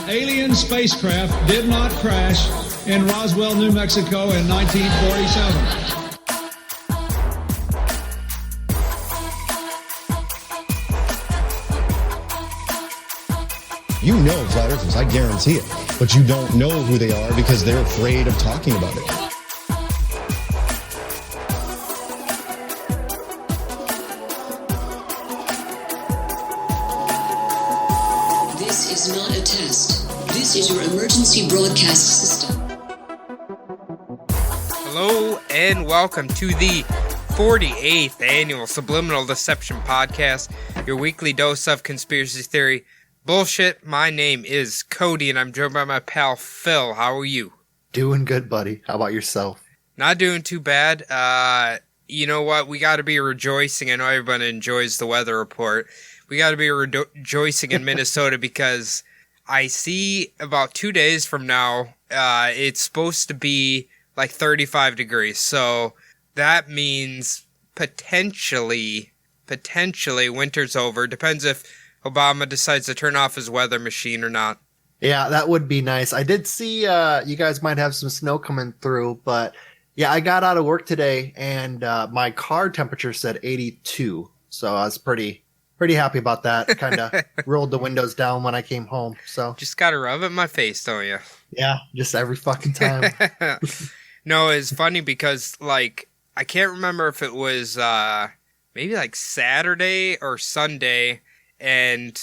alien spacecraft did not crash in Roswell, New Mexico in 1947. You know flat earthers, I guarantee it. But you don't know who they are because they're afraid of talking about it. This is not a test. This is your emergency broadcast system. Hello and welcome to the 48th annual Subliminal Deception Podcast, your weekly dose of conspiracy theory bullshit. My name is Cody, and I'm joined by my pal Phil. How are you? Doing good, buddy. How about yourself? Not doing too bad. You know what? We got to be rejoicing. I know everyone enjoys the weather report. We got to be rejoicing in Minnesota because I see about 2 days from now, it's supposed to be like 35 degrees. So that means potentially winter's over. Depends if Obama decides to turn off his weather machine or not. Yeah, that would be nice. I did see you guys might have some snow coming through, but yeah, I got out of work today and my car temperature said 82. So I was pretty happy about that. Kind of rolled the windows down when I came home. So just got to rub it in my face, don't you? Yeah, just every fucking time. No, it's funny because like I can't remember if it was maybe like Saturday or Sunday. And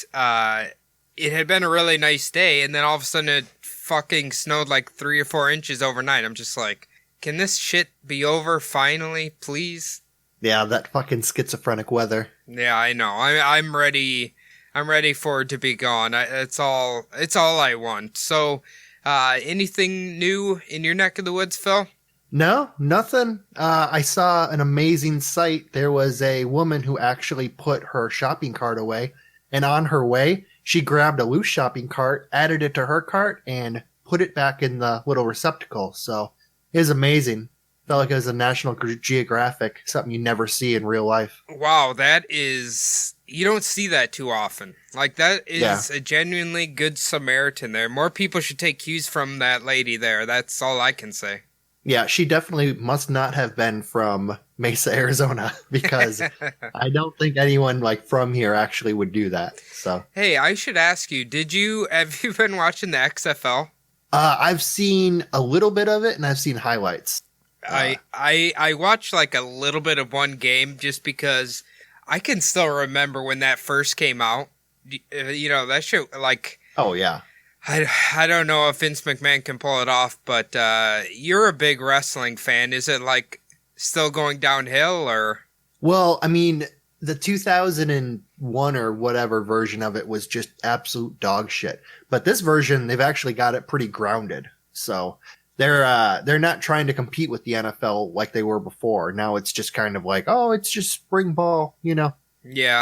it had been a really nice day, and then all of a sudden it fucking snowed like 3 or 4 inches overnight. I'm just like, can this shit be over finally, please? Yeah, that fucking schizophrenic weather. Yeah, I know. I'm ready. I'm ready for it to be gone. It's all I want. So, anything new in your neck of the woods, Phil? No, nothing. I saw an amazing sight. There was a woman who actually put her shopping cart away. And on her way, she grabbed a loose shopping cart, added it to her cart, and put it back in the little receptacle. So it was amazing. Felt like it was a National Geographic, something you never see in real life. Wow, you don't see that too often. Like, that is a genuinely good Samaritan there. More people should take cues from that lady there. That's all I can say. Yeah, she definitely must not have been from Mesa, Arizona, because I don't think anyone like from here actually would do that. So, hey, I should ask you, have you been watching the XFL? I've seen a little bit of it, and I've seen highlights. I watched like a little bit of one game just because I can still remember when that first came out. You know, that show, like... Oh, yeah. I don't know if Vince McMahon can pull it off, but you're a big wrestling fan. Is it like still going downhill or? Well, I mean, the 2001 or whatever version of it was just absolute dog shit. But this version, they've actually got it pretty grounded. So they're not trying to compete with the NFL like they were before. Now it's just kind of like, oh, it's just spring ball, you know? Yeah.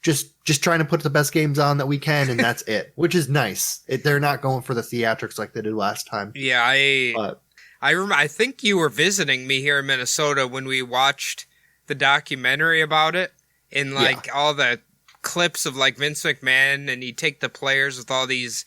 Just trying to put the best games on that we can, and that's it, which is nice. They're not going for the theatrics like they did last time. Yeah, I think you were visiting me here in Minnesota when we watched the documentary about it, and like all the clips of like Vince McMahon, and he'd take the players with all these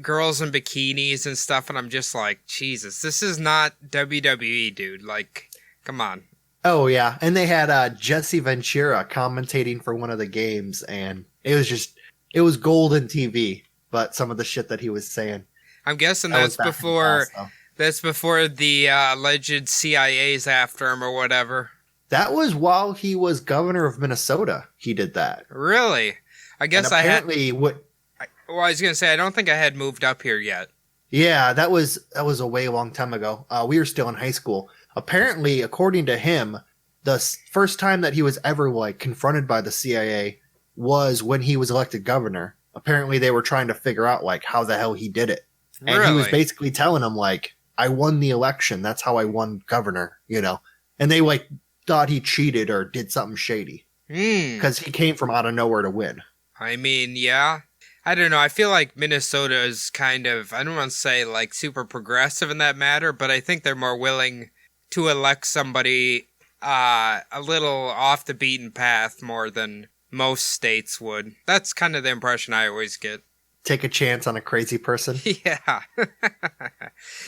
girls in bikinis and stuff, and I'm just like, Jesus, this is not WWE, dude. Like, come on. Oh, yeah. And they had Jesse Ventura commentating for one of the games, and it was golden TV, but some of the shit that he was saying. I'm guessing that's before the alleged CIA's after him or whatever. That was while he was governor of Minnesota. He did that. Really? I guess I had... Well, I was going to say, I don't think I had moved up here yet. Yeah, that was a way long time ago. We were still in high school. Apparently, according to him, the first time that he was ever like confronted by the CIA was when he was elected governor. Apparently, they were trying to figure out like how the hell he did it. And really? He was basically telling them like, I won the election. That's how I won governor, you know? And they like thought he cheated or did something shady. Because he came from out of nowhere to win. I mean, yeah. I don't know. I feel like Minnesota is kind of, I don't want to say like super progressive in that matter, but I think they're more willing to elect somebody a little off the beaten path more than most states would. That's kind of the impression I always get. take a chance on a crazy person. Yeah.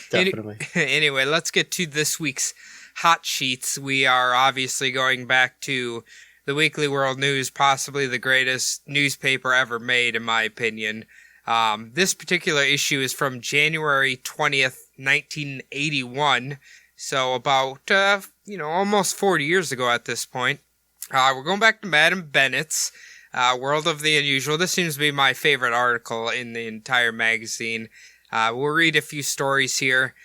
Definitely. Anyway, let's get to this week's hot sheets. We are obviously going back to the Weekly World News, possibly the greatest newspaper ever made, in my opinion. This particular issue is from January 20th, 1981. So about, almost 40 years ago at this point. We're going back to Madam Bennett's World of the Unusual. This seems to be my favorite article in the entire magazine. We'll read a few stories here.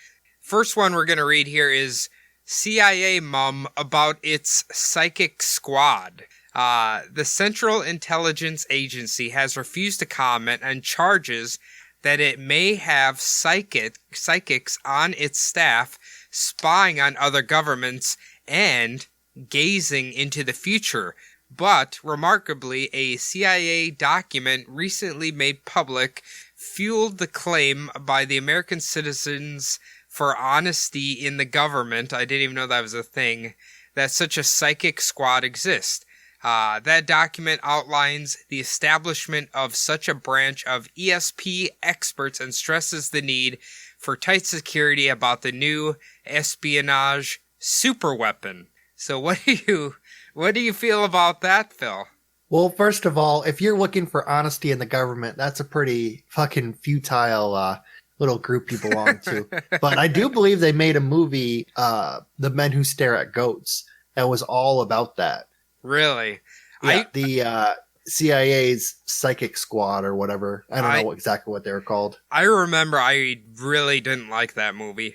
First one we're going to read here is CIA Mum About Its Psychic Squad. The Central Intelligence Agency has refused to comment on charges that it may have psychics on its staff spying on other governments and gazing into the future. But, remarkably, a CIA document recently made public fueled the claim by the American Citizens for Honesty in the Government, I didn't even know that was a thing, that such a psychic squad exists. That document outlines the establishment of such a branch of ESP experts and stresses the need for tight security about the new espionage superweapon. So what do you feel about that, Phil? Well, first of all, if you're looking for honesty in the government, that's a pretty fucking futile little group you belong to. But I do believe they made a movie, The Men Who Stare at Goats, that was all about that. Really? Yeah, the CIA's Psychic Squad or whatever. I don't know exactly what they were called. I remember I really didn't like that movie.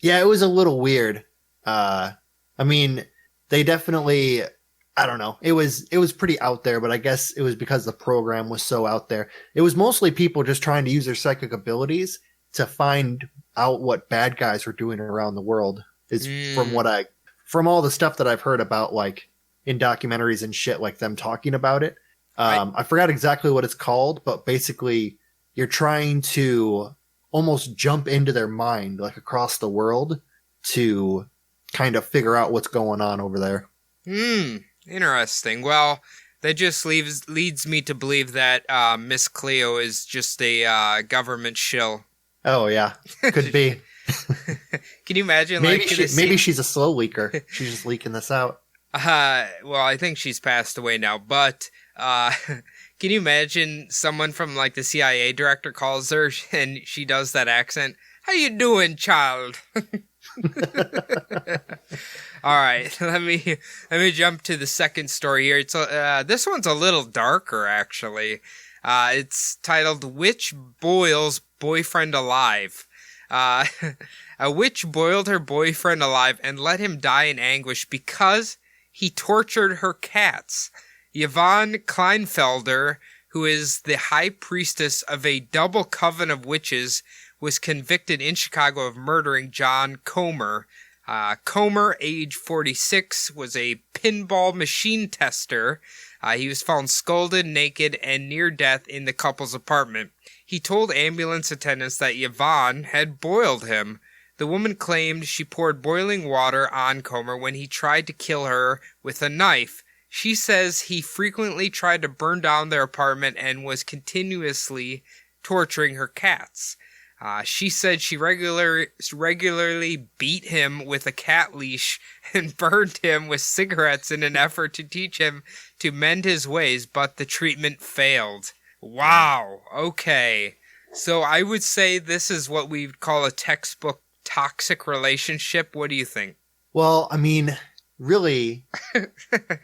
Yeah, it was a little weird. I mean, they definitely, I don't know. It was pretty out there, but I guess it was because the program was so out there. It was mostly people just trying to use their psychic abilities to find out what bad guys were doing around the world. Is from all the stuff that I've heard about, like in documentaries and shit, like them talking about it. I forgot exactly what it's called, but basically you're trying to almost jump into their mind, like across the world, to kind of figure out what's going on over there. Interesting. Well, that just leads me to believe that Miss Cleo is just a government shill. Oh yeah, could be. Can you imagine? Maybe she's a slow leaker. She's just leaking this out. Well, I think she's passed away now, but can you imagine someone from like the CIA director calls her and she does that accent? How you doing, child? All right, let me jump to the second story here. It's this one's a little darker actually. It's titled "Witch Boils Boyfriend Alive." A witch boiled her boyfriend alive and let him die in anguish because he tortured her cats. Yvonne Kleinfelder, who is the high priestess of a double coven of witches, was convicted in Chicago of murdering John Comer. Comer, age 46, was a pinball machine tester. He was found scalded, naked, and near death in the couple's apartment. He told ambulance attendants that Yvonne had boiled him. The woman claimed she poured boiling water on Comer when he tried to kill her with a knife. She says he frequently tried to burn down their apartment and was continuously torturing her cats. She said she regularly beat him with a cat leash and burned him with cigarettes in an effort to teach him to mend his ways, but the treatment failed. Wow, okay. So I would say this is what we'd call a textbook toxic relationship. What do you think? Well, I mean, really,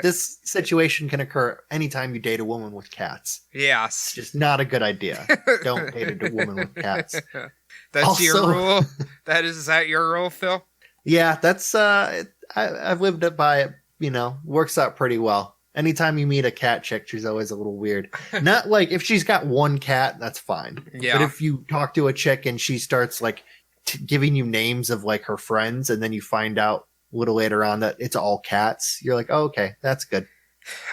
this situation can occur anytime you date a woman with cats. Yes. It's just not a good idea. Don't date a woman with cats. That's also, your rule? Is that your rule, Phil? Yeah, that's, I've lived it by it, works out pretty well. Anytime you meet a cat chick, she's always a little weird. Not like, if she's got one cat, that's fine. Yeah. But if you talk to a chick and she starts, like, giving you names of, like, her friends, and then you find out a little later on that it's all cats, you're like, oh, okay, that's good.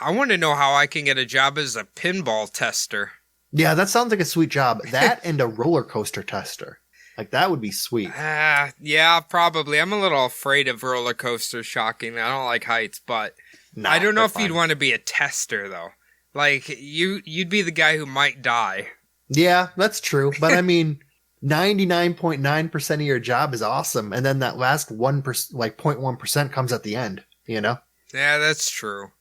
I want to know how I can get a job as a pinball tester. Yeah, that sounds like a sweet job. That and a roller coaster tester. Like, that would be sweet. Yeah, probably. I'm a little afraid of roller coasters, shockingly. I don't like heights, but Nah, I don't know if fine. you'd want to be a tester, though. Like, you'd be the guy who might die. Yeah, that's true. But I mean, 99.9% of your job is awesome. And then that last 1%, like 0.1% comes at the end, you know? Yeah, that's true.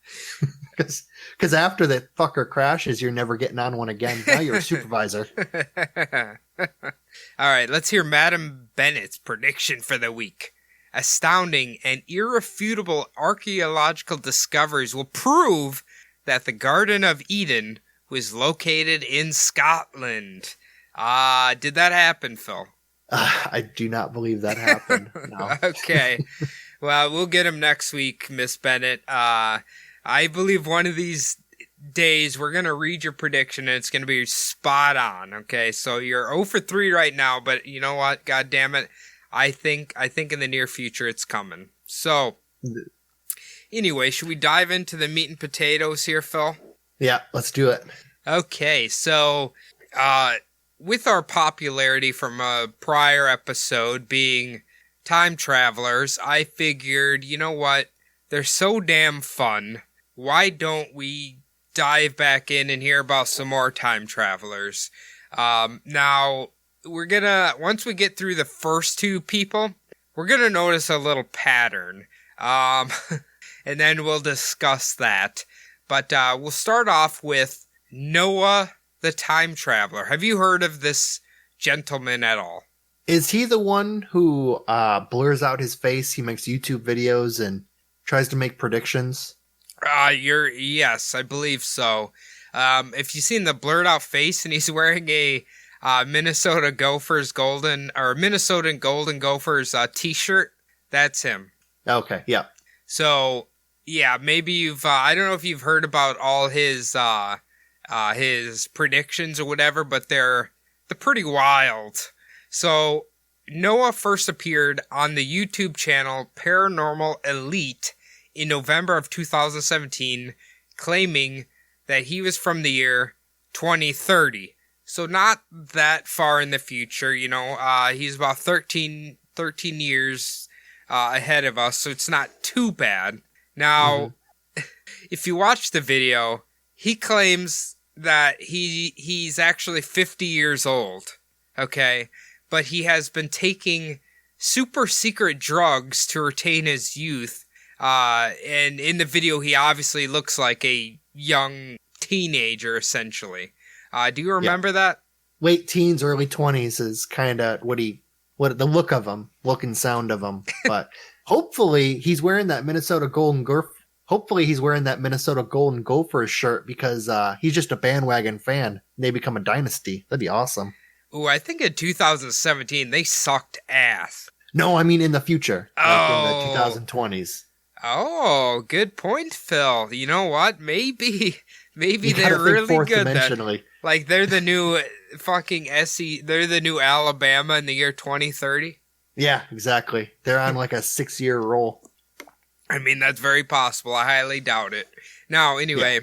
Because after that fucker crashes, you're never getting on one again. Now you're a supervisor. All right, let's hear Madam Bennett's prediction for the week. Astounding and irrefutable archaeological discoveries will prove that the Garden of Eden was located in Scotland. Did that happen, Phil? I do not believe that happened. No. Okay. Well, we'll get him next week, Miss Bennett. I believe one of these days we're going to read your prediction and it's going to be spot on. Okay, so you're 0 for 3 right now, but you know what? God damn it. I think in the near future it's coming. So, anyway, should we dive into the meat and potatoes here, Phil? Yeah, let's do it. Okay, so with our popularity from a prior episode being time travelers, I figured, you know what? They're so damn fun. Why don't we dive back in and hear about some more time travelers? Now, we're gonna, once we get through the first two people, we're gonna notice a little pattern. And then we'll discuss that. But we'll start off with Noah the Time Traveler. Have you heard of this gentleman at all? Is he the one who blurs out his face? He makes YouTube videos and tries to make predictions? Yes, I believe so. If you've seen the blurred out face and he's wearing a Minnesota Gophers Minnesota Golden Gophers t-shirt, that's him. Okay, yeah. So, yeah, maybe you've, I don't know if you've heard about all his predictions or whatever, but they're pretty wild. So, Noah first appeared on the YouTube channel Paranormal Elite in November of 2017, claiming that he was from the year 2030. So not that far in the future, you know, he's about 13 years ahead of us, so it's not too bad. Now, if you watch the video, he claims that he's actually 50 years old, okay? But he has been taking super secret drugs to retain his youth. And in the video, he obviously looks like a young teenager, essentially. Do you remember that? Late teens, early 20s is kind of what the look of him, look and sound of him. But hopefully he's wearing that Minnesota Golden Gophers shirt because he's just a bandwagon fan. They become a dynasty. That'd be awesome. Ooh, I think in 2017 they sucked ass. No, I mean in the future. Like in the 2020s. Oh, good point, Phil. You know what? Maybe they're really good then. Like they're the new fucking they're the new Alabama in the year 2030. Yeah, exactly. They're on like a 6-year roll. I mean, that's very possible. I highly doubt it. Now, anyway,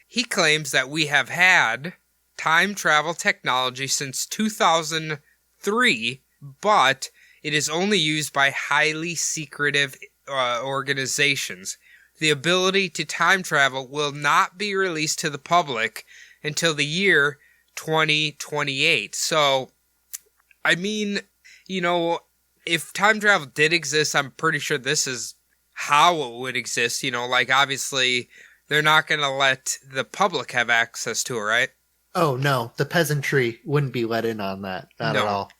he claims that we have had time travel technology since 2003, but it is only used by highly secretive organizations. The ability to time travel will not be released to the public until the year 2028. So, I mean, you know, if time travel did exist, I'm pretty sure this is how it would exist. You know, like obviously they're not going to let the public have access to it, right? Oh, no. The peasantry wouldn't be let in on that. Not at all.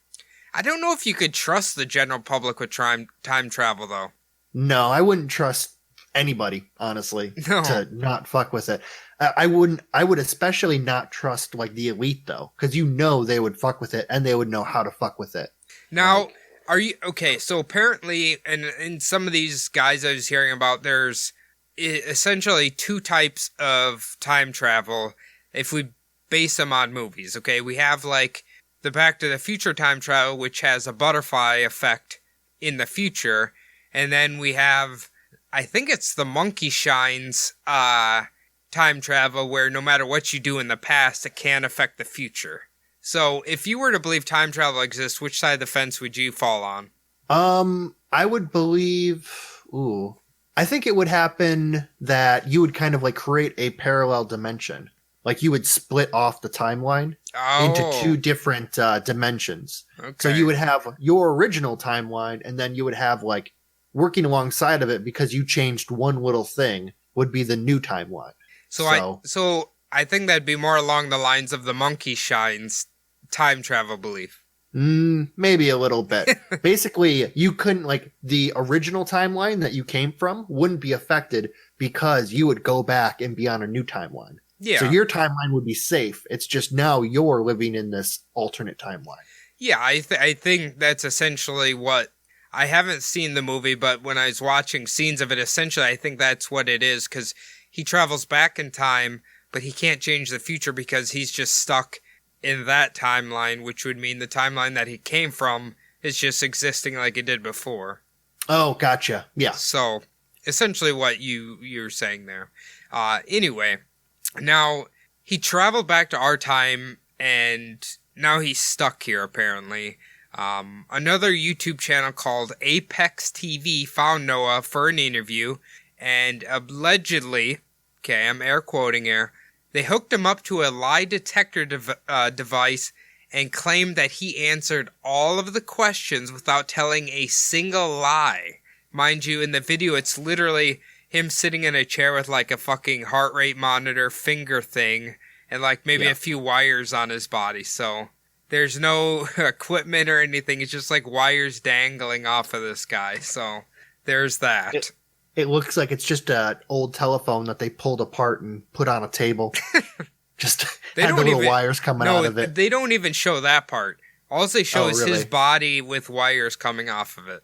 I don't know if you could trust the general public with time travel, though. No, I wouldn't trust anybody, honestly, to not fuck with it. I would especially not trust like the elite though, because you know they would fuck with it and they would know how to fuck with it. Now, are you okay? So apparently, and in some of these guys I was hearing about, there's essentially two types of time travel. If we base them on movies, okay, we have like the Back to the Future time travel, which has a butterfly effect in the future, and then we have, I think it's the Monkey Shines time travel, where no matter what you do in the past, it can affect the future. So, if you were to believe time travel exists, which side of the fence would you fall on? I would believe... I think it would happen that you would kind of like create a parallel dimension. like you would split off the timeline Oh, into two different dimensions. okay. So you would have your original timeline, and then you would have like working alongside of it because you changed one little thing would be the new timeline. So I think that'd be more along the lines of the Monkey Shines time travel belief. Maybe a little bit. Basically, you couldn't, like, the original timeline that you came from wouldn't be affected because you would go back and be on a new timeline. Yeah. So your timeline would be safe. It's just now you're living in this alternate timeline. Yeah, I think that's essentially what... I haven't seen the movie, but when I was watching scenes of it, essentially I think that's what it is, because he travels back in time, but he can't change the future because he's just stuck in that timeline, which would mean the timeline that he came from is just existing like it did before. Oh, gotcha. Yeah. So, essentially what you're saying there. Anyway, now, he traveled back to our time, and now he's stuck here, apparently. Another YouTube channel called Apex TV found Noah for an interview, and allegedly, okay, I'm air quoting here, they hooked him up to a lie detector device and claimed that he answered all of the questions without telling a single lie. Mind you, in the video, it's literally him sitting in a chair with like a fucking heart rate monitor finger thing and like maybe a few wires on his body. So there's no equipment or anything. It's just like wires dangling off of this guy. So there's that. It looks like it's just an old telephone that they pulled apart and put on a table. Just had the little wires coming out of it. They don't even show that part. All they show is really? his body with wires coming off of it.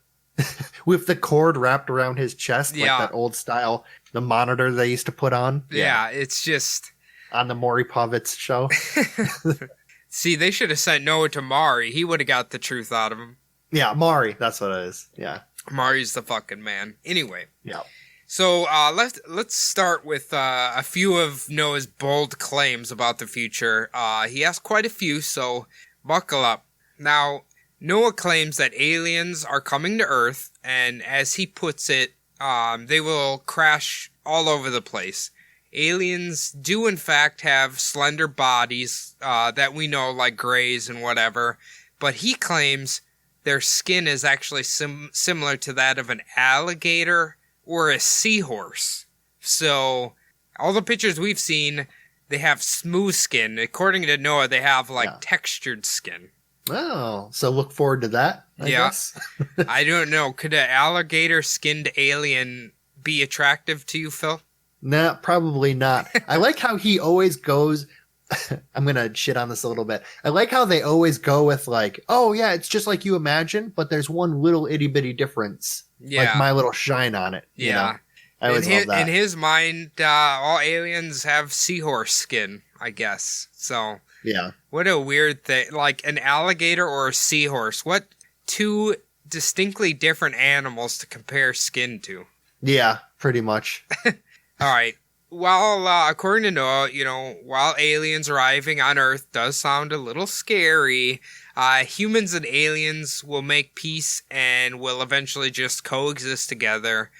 With the cord wrapped around his chest, like Yeah. that old style, the monitor they used to put on. Yeah, it's just... On the Maury Povich show. See, they should have sent Noah to Mari. He would have got the truth out of him. Yeah, Maury. That's what it is. Yeah. Mari's the fucking man. Anyway. Yeah. So let's start with a few of Noah's bold claims about the future. He has quite a few, so buckle up. Now, Noah claims that aliens are coming to Earth, and as he puts it, they will crash all over the place. Aliens do in fact have slender bodies that we know, like grays and whatever, but he claims their skin is actually similar to that of an alligator or a seahorse. So, all the pictures we've seen, they have smooth skin. According to Noah, they have textured skin. Oh, so look forward to that, I guess. I don't know. Could an alligator-skinned alien be attractive to you, Phil? Nah, probably not. I like how he always goes... I'm going to shit on this a little bit. I like how they always go with like, oh yeah, it's just like you imagine, but there's one little itty bitty difference. Yeah. Like my little shine on it. You know? I always love that. In his mind, all aliens have seahorse skin, I guess. So, yeah. What a weird thing. Like an alligator or a seahorse. What two distinctly different animals to compare skin to? Yeah, pretty much. All right. Well, according to Noah, while aliens arriving on Earth does sound a little scary, humans and aliens will make peace and will eventually just coexist together.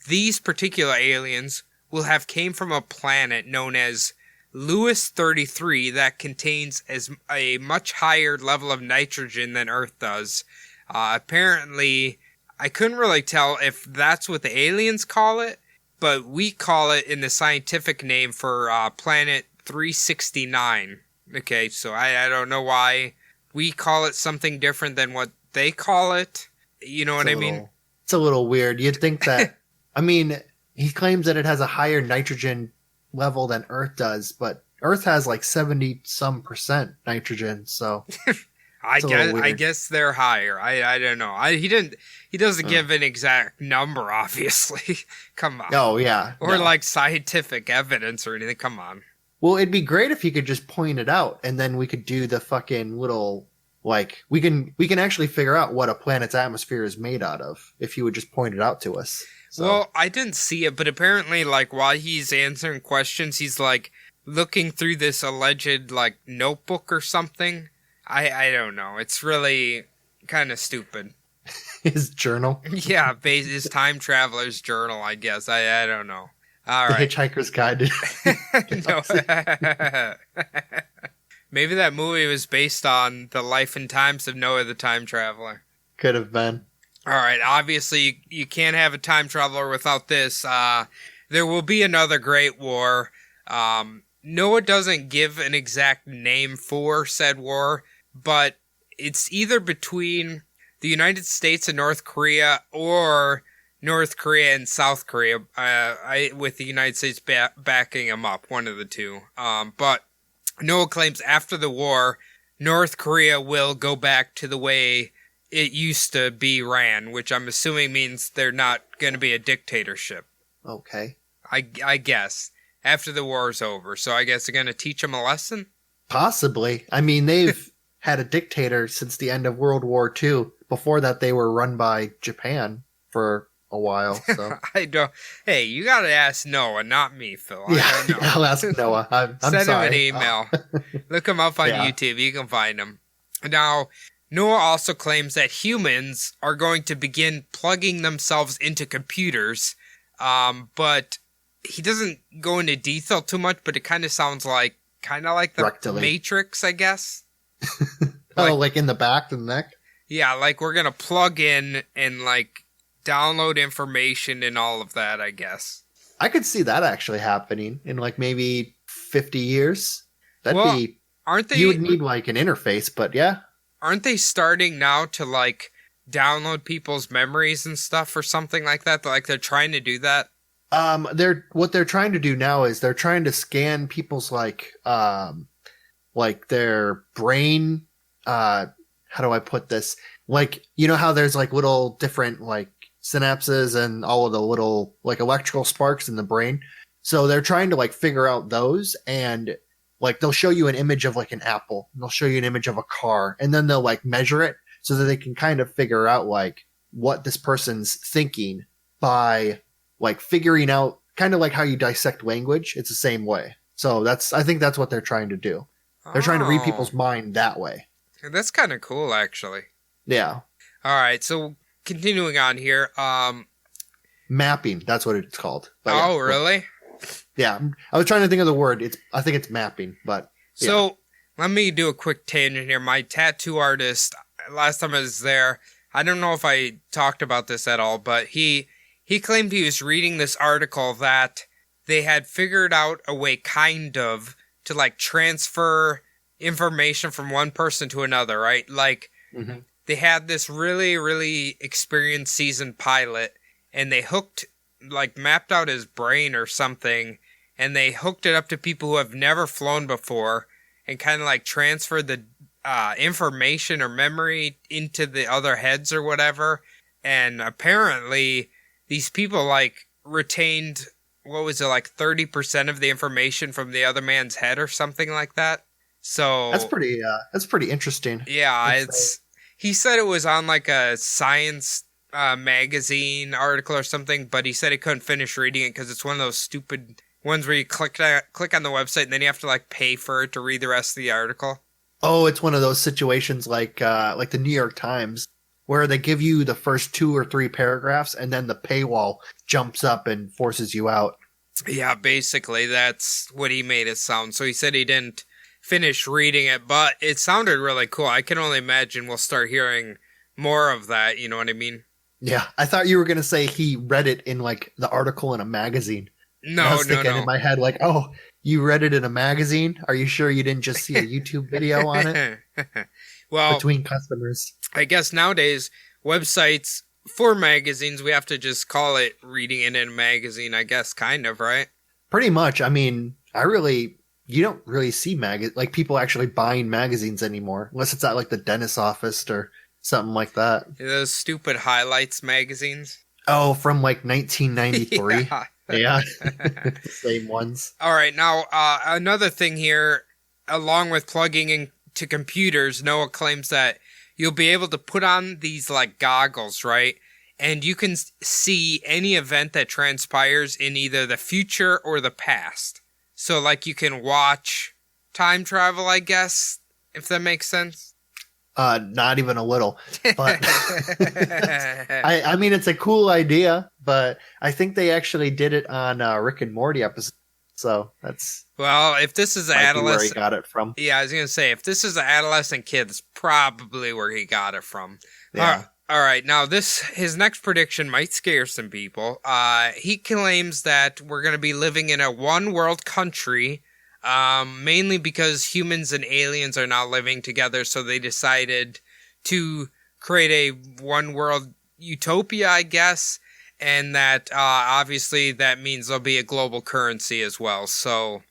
These particular aliens will have came from a planet known as Lewis 33 that contains a much higher level of nitrogen than Earth does. Apparently, I couldn't really tell if that's what the aliens call it, but we call it in the scientific name for planet 369. Okay, so I don't know why we call it something different than what they call it. You know what I mean? It's a little weird. You'd think that, I mean, he claims that it has a higher nitrogen level than Earth does, but Earth has like 70% nitrogen, so... I guess they're higher. I don't know. He doesn't give an exact number, obviously. Come on. Oh, yeah. Or like scientific evidence or anything. Come on. Well, it'd be great if you could just point it out, and then we could do the fucking little, like, we can actually figure out what a planet's atmosphere is made out of, if you would just point it out to us. So. Well, I didn't see it, but apparently, like, while he's answering questions, he's, like, looking through this alleged, like, notebook or something. I don't know. It's really kind of stupid. His journal? Yeah, his time traveler's journal, I guess. I don't know. All The right. Hitchhiker's Guide to No. Maybe that movie was based on the life and times of Noah the Time Traveler. Could have been. All right. Obviously, you can't have a time traveler without this. There will be another Great War. Noah doesn't give an exact name for said war, but it's either between the United States and North Korea or North Korea and South Korea, with the United States backing them up, one of the two. But Noah claims after the war, North Korea will go back to the way it used to be ran, which I'm assuming means they're not going to be a dictatorship. Okay. I guess. After the war's over. So I guess they're going to teach them a lesson? Possibly. I mean, they've had a dictator since the end of World War II. Before that, they were run by Japan for a while. So I don't. Hey, you got to ask Noah, not me, Phil. I yeah, don't know. I'll ask Noah. I'm Send sorry. him an email. Look him up on Yeah. YouTube. You can find him. Now, Noah also claims that humans are going to begin plugging themselves into computers, but he doesn't go into detail too much, but it kind of sounds like the Rectally. Matrix, I guess. Like in the back and the neck? Yeah, like we're going to plug in and like download information and all of that, I guess. I could see that actually happening in like maybe 50 years. Well, Aren't they You would need like an interface, but yeah. aren't they starting now to like download people's memories and stuff or something like that? Like they're trying to do that? What they're trying to do now is they're trying to scan people's like their brain. How do I put this? Like, you know how there's like little different like synapses and all of the little like electrical sparks in the brain. So they're trying to like figure out those, and like they'll show you an image of like an apple, and they'll show you an image of a car, and then they'll like measure it so that they can kind of figure out like what this person's thinking by like figuring out kind of like how you dissect language. It's the same way. So I think that's what they're trying to do. They're trying to read Oh. people's mind that way. That's kind of cool, actually. Yeah. All right, so continuing on here. Mapping. That's what it's called. But Oh, yeah. really? Yeah. I was trying to think of the word. I think it's mapping, but yeah. So let me do a quick tangent here. My tattoo artist, last time I was there, I don't know if I talked about this at all, but he claimed he was reading this article that they had figured out a way kind of to like transfer information from one person to another, right? Like Mhm. they had this really, really experienced seasoned pilot, and they mapped out his brain or something, and they hooked it up to people who have never flown before and kind of like transferred the information or memory into the other heads or whatever. And apparently these people like retained, what was it, like 30% of the information from the other man's head or something like that. So That's pretty interesting. yeah, That's he said it was on like a science magazine article or something, but he said he couldn't finish reading it because it's one of those stupid ones where you click on the website and then you have to like pay for it to read the rest of the article. Oh, it's one of those situations like the New York Times where they give you the first 2 or 3 paragraphs and then the paywall jumps up and forces you out. Yeah, basically that's what he made it sound. So he said he didn't finish reading it, but it sounded really cool. I can only imagine we'll start hearing more of that, you know what I mean? Yeah, I thought you were going to say he read it in like the article in a magazine. And I No, was no, thinking no. in my head like, "Oh, you read it in a magazine? Are you sure you didn't just see a YouTube video on it?" Well, Between customers. I guess nowadays websites for magazines, we have to just call it reading it in a magazine, I guess, kind of, right? Pretty much. I mean, you don't really see like people actually buying magazines anymore, unless it's at like the dentist's office or something like that. Those stupid highlights magazines. Oh, from like 1993. Yeah. Yeah. Same ones. All right, now another thing here, along with plugging into computers, Noah claims that you'll be able to put on these like goggles, right? And you can see any event that transpires in either the future or the past. So like you can watch time travel, I guess, if that makes sense. Not even a little. But I mean, it's a cool idea, but I think they actually did it on Rick and Morty episode. So that's Well, if this is an might be where he adolescent, got it from. yeah, I was gonna say if this is an adolescent kid, that's probably where he got it from. Yeah. All right. Now his next prediction might scare some people. He claims that we're gonna be living in a one world country. Mainly because humans and aliens are now living together, so they decided to create a one world utopia, I guess, and that obviously that means there'll be a global currency as well. So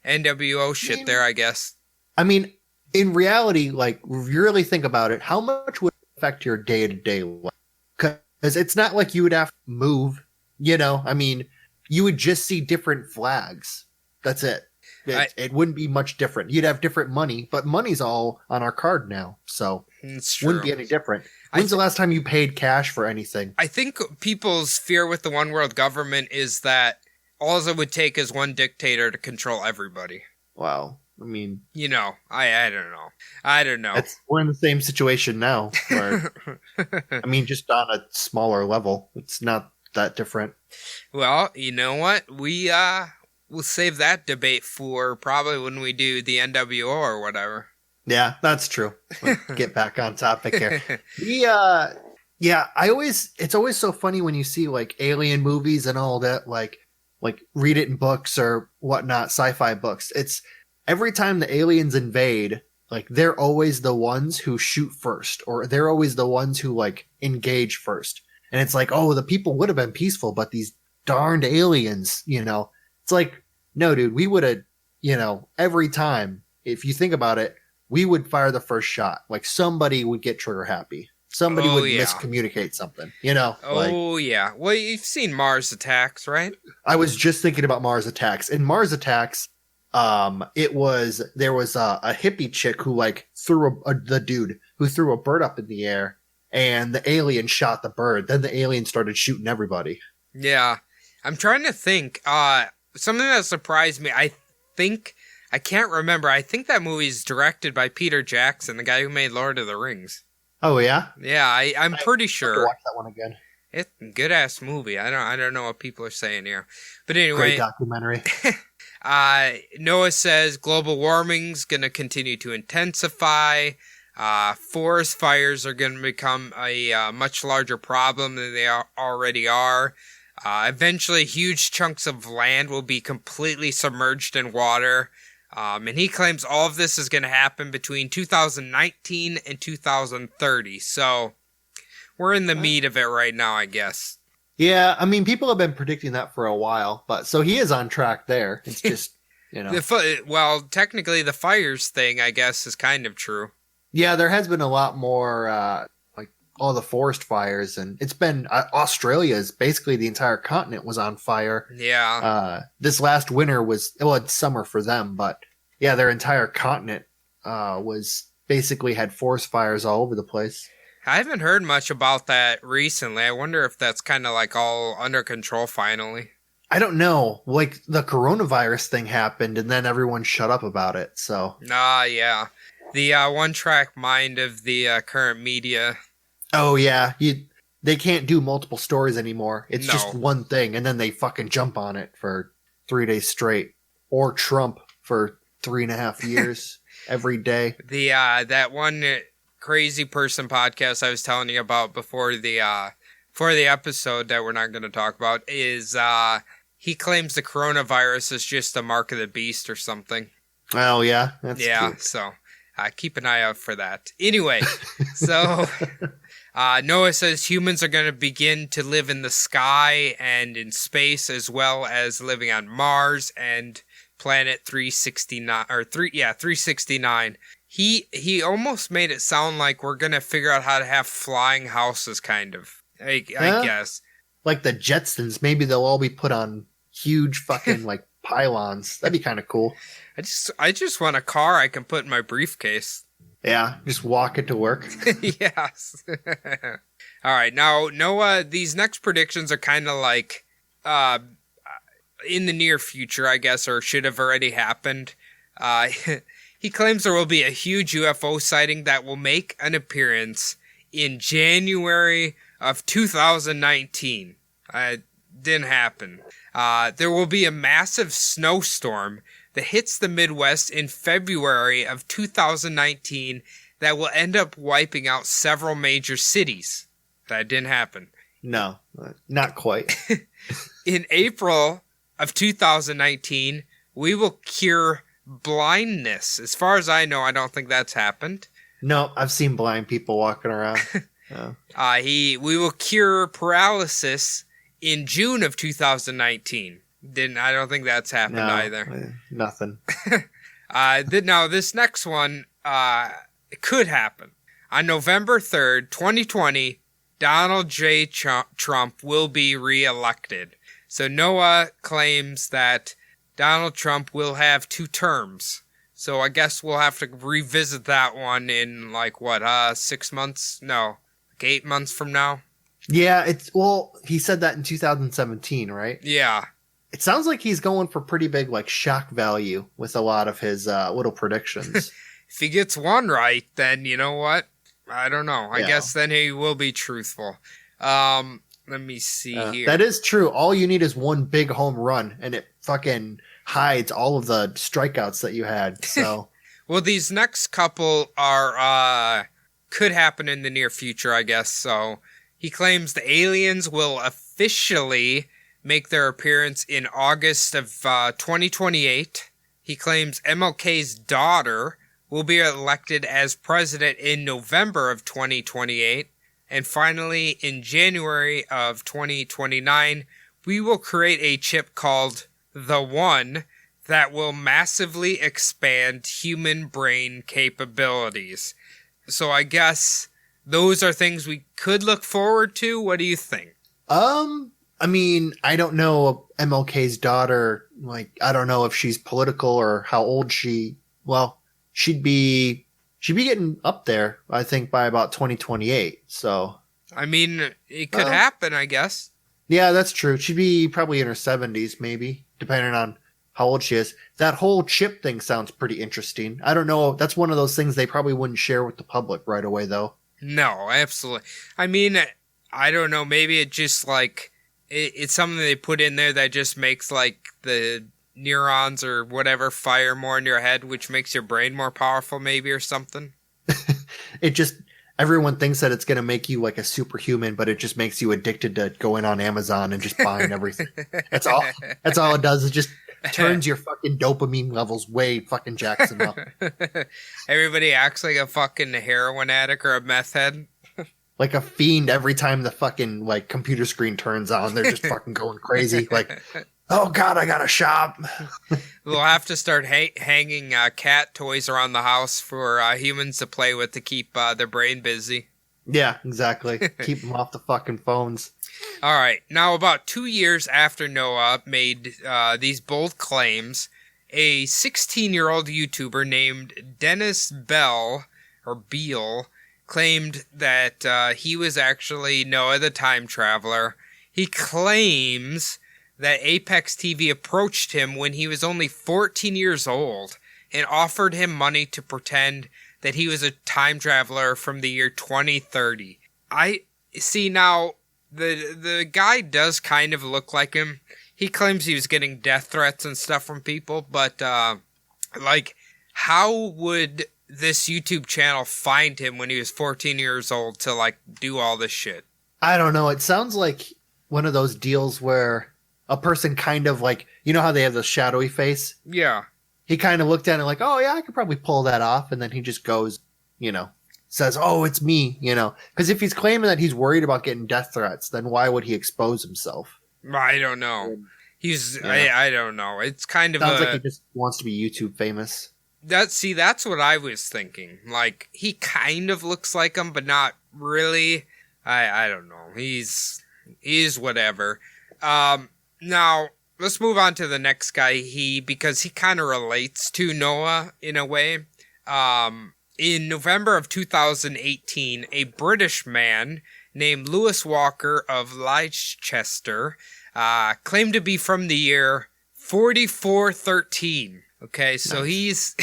NWO shit there, I guess. I mean, in reality, like, if you really think about it, how much would it affect your day-to-day life? Because it's not like you would have to move, you know? I mean, you would just see different flags. That's it. It wouldn't be much different. You'd have different money, but money's all on our card now, so It's true. wouldn't be any different. When's the last time you paid cash for anything? I think people's fear with the one world government is that all it would take is one dictator to control everybody. Wow. I mean, You know, I don't know. I don't know. we're in the same situation now. Where, I mean, just on a smaller level. It's not that different. Well, you know what? We'll save that debate for probably when we do the NWO or whatever. Yeah, that's true. Let's get back on topic here. It's always so funny when you see like alien movies and all that, like read it in books or whatnot, sci-fi books. It's every time the aliens invade, like they're always the ones who shoot first, or they're always the ones who like engage first. And it's like, oh, the people would have been peaceful, but these darned aliens, you know, it's like, no, dude, we would have, you know, every time, if you think about it, we would fire the first shot. Like somebody would get trigger happy. Somebody would miscommunicate something, you know? Oh, yeah. Well, you've seen Mars Attacks, right? I was just thinking about Mars Attacks. In Mars Attacks, there was a hippie chick who like threw the dude who threw a bird up in the air, and the alien shot the bird. Then the alien started shooting everybody. Yeah. I'm trying to think. Something that surprised me, I can't remember. I think that movie is directed by Peter Jackson, the guy who made Lord of the Rings. Oh yeah, Yeah, I'm pretty I have sure. to watch that one again. It's a good ass movie. I don't know what people are saying here, but anyway, Great documentary. Noah says global warming's gonna continue to intensify. Forest fires are gonna become a much larger problem than they already are. Eventually, huge chunks of land will be completely submerged in water. And he claims all of this is going to happen between 2019 and 2030. So we're in the meat of it right now, I guess. Yeah, I mean, people have been predicting that for a while, but so he is on track there. It's just, you know. Well, technically, the fires thing, I guess, is kind of true. Yeah, there has been a lot more, like all the forest fires, and it's been Australia's basically the entire continent was on fire. Yeah. This last winter was, well, it's summer for them, but yeah, their entire continent was basically had forest fires all over the place. I haven't heard much about that recently. I wonder if that's kind of like all under control finally. I don't know. Like the coronavirus thing happened, and then everyone shut up about it. So. Yeah. The one-track mind of the current media. Oh yeah, they can't do multiple stories anymore. It's No. just one thing, and then they fucking jump on it for 3 days straight, or Trump for 3.5 years every day. The that one crazy person podcast I was telling you about before the episode that we're not going to talk about is he claims the coronavirus is just a mark of the beast or something. Oh yeah, that's cute. So keep an eye out for that. Anyway, so Noah says humans are going to begin to live in the sky and in space, as well as living on Mars and Planet 369 or 369. He almost made it sound like we're going to figure out how to have flying houses, kind of. I guess. Like the Jetsons, maybe they'll all be put on huge fucking like pylons. That'd be kind of cool. I just want a car I can put in my briefcase. Yeah, just walk it to work. Yes. All right. Now, Noah, these next predictions are kind of like in the near future, I guess, or should have already happened. He claims there will be a huge UFO sighting that will make an appearance in January of 2019. Didn't happen. There will be a massive snowstorm that hits the Midwest in February of 2019 that will end up wiping out several major cities. That didn't happen. No, not quite. In April of 2019, we will cure blindness. As far as I know, I don't think that's happened. No, I've seen blind people walking around. We will cure paralysis in June of 2019. I don't think that's happened either. Nothing. Now this next one could happen. On November 3rd, 2020, Donald J. Trump will be reelected. So NOAA claims that Donald Trump will have 2 terms. So I guess we'll have to revisit that one in 6 months? No, 8 months from now? Yeah, he said that in 2017, right? Yeah. It sounds like he's going for pretty big shock value with a lot of his little predictions. If he gets one right, then you know what? I don't know. I guess then he will be truthful. Let me see here. That is true. All you need is one big home run, and it fucking hides all of the strikeouts that you had. So, well, these next couple are could happen in the near future, I guess. So he claims the aliens will officially make their appearance in August of 2028. He claims MLK's daughter will be elected as president in November of 2028. And finally, in January of 2029, we will create a chip called The One that will massively expand human brain capabilities. So I guess those are things we could look forward to. What do you think? I mean, I don't know MLK's daughter. I don't know if she's political or how old she'd be getting up there, I think, by about 2028. So, I mean, it could happen, I guess. Yeah, that's true. She'd be probably in her 70s, maybe, depending on how old she is. That whole chip thing sounds pretty interesting. I don't know. That's one of those things they probably wouldn't share with the public right away, though. No, absolutely. I mean, I don't know. Maybe it just it's something they put in there that just makes the neurons or whatever fire more in your head, which makes your brain more powerful, maybe, or something. Everyone thinks that it's going to make you like a superhuman, but it just makes you addicted to going on Amazon and just buying everything. That's all it does. It just turns your fucking dopamine levels way fucking Jackson up. Everybody acts like a fucking heroin addict or a meth head. Like a fiend every time the fucking computer screen turns on. They're just fucking going crazy. Oh God, I gotta shop. We'll have to start hanging cat toys around the house for humans to play with to keep their brain busy. Yeah, exactly. Keep them off the fucking phones. All right. Now, about 2 years after NOAA made these bold claims, a 16-year-old YouTuber named Dennis Beal claimed that he was actually Noah the Time Traveler. He claims that Apex TV approached him when he was only 14 years old and offered him money to pretend that he was a time traveler from the year 2030. I see now, the guy does kind of look like him. He claims he was getting death threats and stuff from people, but how would this YouTube channel find him when he was 14 years old to do all this shit? I don't know. It sounds like one of those deals where a person kind of you know how they have the shadowy face? Yeah. He kind of looked at it oh yeah, I could probably pull that off. And then he just goes, says, oh, it's me, because if he's claiming that he's worried about getting death threats, then why would he expose himself? I don't know. I don't know. It's kind of sounds like he just wants to be YouTube famous. That's what I was thinking. He kind of looks like him, but not really. I don't know. He's whatever. Now, let's move on to the next guy, because he kind of relates to NOAA in a way. In November of 2018, a British man named Lewis Walker of Leicester claimed to be from the year 4413. Okay, so nice.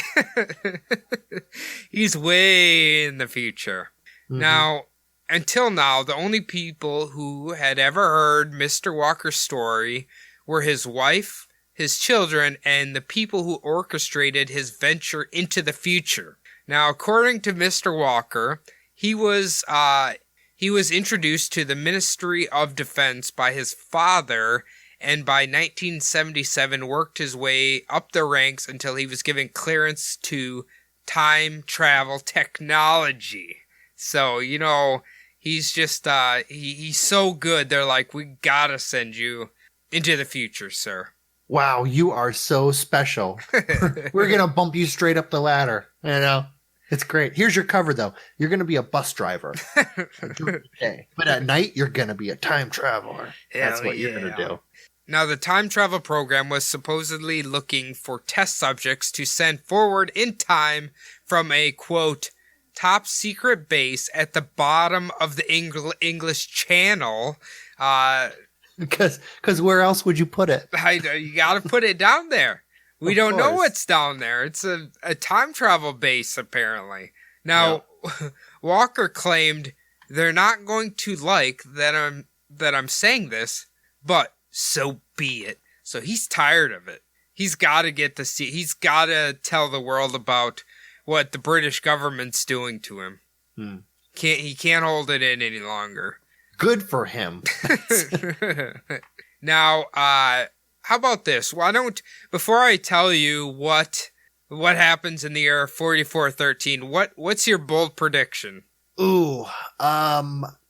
He's way in the future. Mm-hmm. Now, until now, the only people who had ever heard Mr. Walker's story were his wife, his children, and the people who orchestrated his venture into the future. Now, according to Mr. Walker, he was introduced to the Ministry of Defense by his father, and by 1977 worked his way up the ranks until he was given clearance to time travel technology. So, he's just, he's so good, they're like, we gotta send you into the future, sir. Wow, you are so special. We're going to bump you straight up the ladder, It's great. Here's your cover, though. You're going to be a bus driver during the day. But at night, you're going to be a time traveler. That's what you're going to do. Now, the time travel program was supposedly looking for test subjects to send forward in time from a, quote, top secret base at the bottom of the English Channel. Because where else would you put it? You got to put it down there. We don't know what's down there. It's a time travel base, apparently. Now, Walker claimed they're not going to like that I'm saying this, but so be it. So he's tired of it. He's got to he's got to tell the world about what the British government's doing to him. He can't hold it in any longer. Good for him. Now, how about this? Before I tell you what happens in the year 4413, what's your bold prediction? Ooh,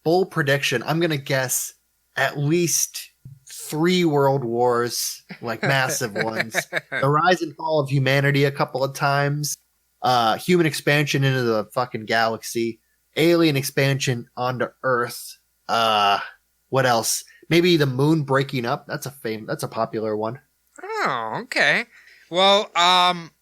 bold prediction. I'm gonna guess at least 3 world wars, like massive ones. The rise and fall of humanity a couple of times. Human expansion into the fucking galaxy. Alien expansion onto Earth. What else? Maybe the moon breaking up. That's a popular one. Oh, okay. Well,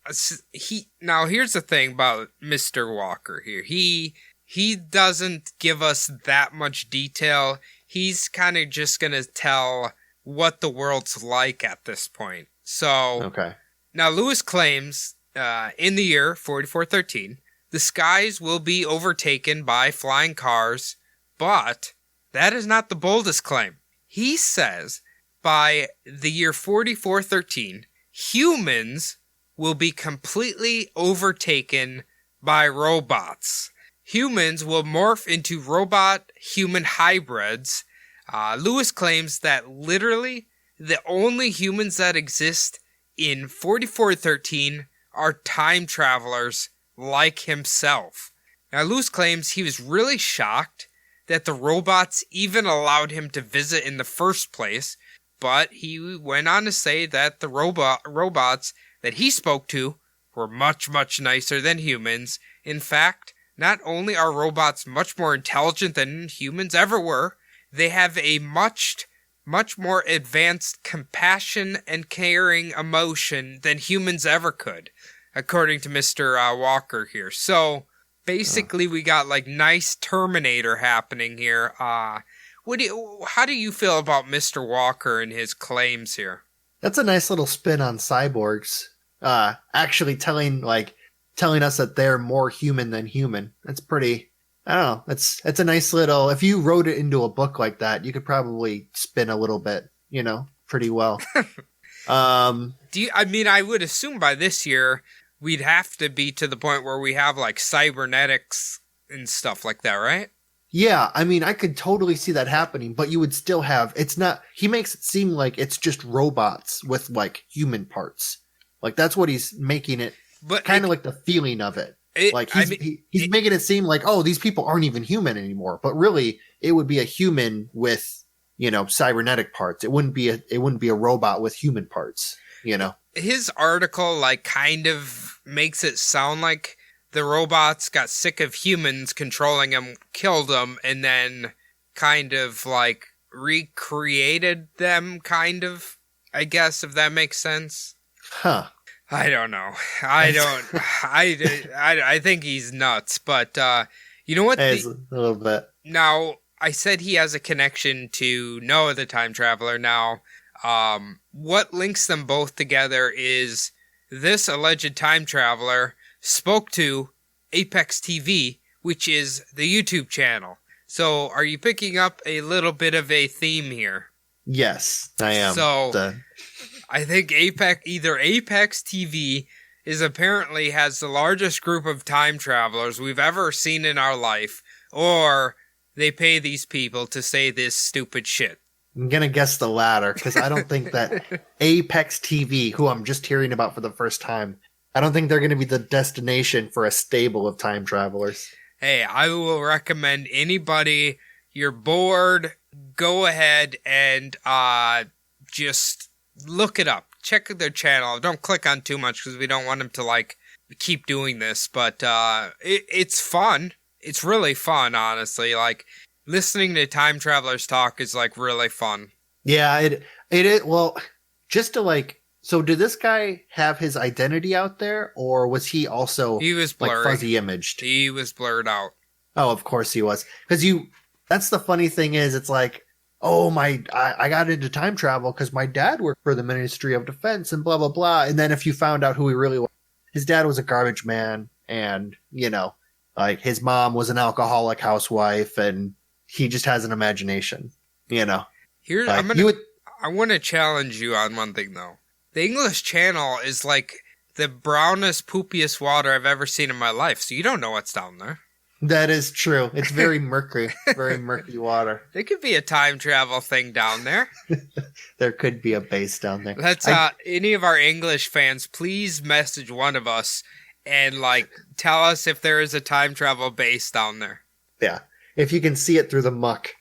here's the thing about Mr. Walker here. He doesn't give us that much detail. He's kind of just going to tell what the world's like at this point. So, okay. Now Lewis claims in the year 4413, the skies will be overtaken by flying cars, but that is not the boldest claim. He says by the year 4413, humans will be completely overtaken by robots. Humans will morph into robot-human hybrids. Lewis claims that literally the only humans that exist in 4413 are time travelers like himself. Now, Lewis claims he was really shocked that the robots even allowed him to visit in the first place, but he went on to say that the robots that he spoke to were much, much nicer than humans. In fact, not only are robots much more intelligent than humans ever were, they have a much more advanced compassion and caring emotion than humans ever could, according to Mr. Walker here. So, basically, we got like nice Terminator happening here. How do you feel about Mr. Walker and his claims here? That's a nice little spin on cyborgs. Actually telling us that they're more human than human. That's pretty. I don't know. It's a nice little. If you wrote it into a book like that, you could probably spin a little bit. Pretty well. I would assume by this year we'd have to be to the point where we have like cybernetics and stuff like that, right? Yeah, I could totally see that happening, but you would still have, he makes it seem like it's just robots with like human parts. Like that's what he's making it, but kind of like the feeling of it. He's making it seem like, oh, these people aren't even human anymore, but really it would be a human with, cybernetic parts. It wouldn't be a robot with human parts, His article kind of makes it sound like the robots got sick of humans controlling them, killed them, and then kind of recreated them, I guess, if that makes sense. Huh. I don't know. I think he's nuts, but you know what? A little bit. Now, I said he has a connection to Noah the Time Traveler. Now, what links them both together is this alleged time traveler spoke to Apex TV, which is the YouTube channel. So, are you picking up a little bit of a theme here? Yes, I am. So, I think either Apex TV apparently has the largest group of time travelers we've ever seen in our life, or they pay these people to say this stupid shit. I'm going to guess the latter, because I don't think that Apex TV, who I'm just hearing about for the first time, I don't think they're going to be the destination for a stable of time travelers. Hey, I will recommend anybody, you're bored, go ahead and just look it up. Check their channel. Don't click on too much because we don't want them to keep doing this. But it's fun. It's really fun, honestly. Listening to time travelers talk is really fun. Yeah, it is. Well, just to so did this guy have his identity out there, or was he also He was blurry. fuzzy imaged? He was blurred out. Oh, of course he was. Because that's the funny thing is, it's oh, I got into time travel because my dad worked for the Ministry of Defense and blah, blah, blah. And then if you found out who he really was, his dad was a garbage man and, his mom was an alcoholic housewife and he just has an imagination, Here, I want to challenge you on one thing, though. The English Channel is the brownest, poopiest water I've ever seen in my life, so you don't know what's down there. That is true. It's very murky water. There could be a time travel thing down there. There could be a base down there. Let's any of our English fans, please message one of us and tell us if there is a time travel base down there. Yeah, if you can see it through the muck.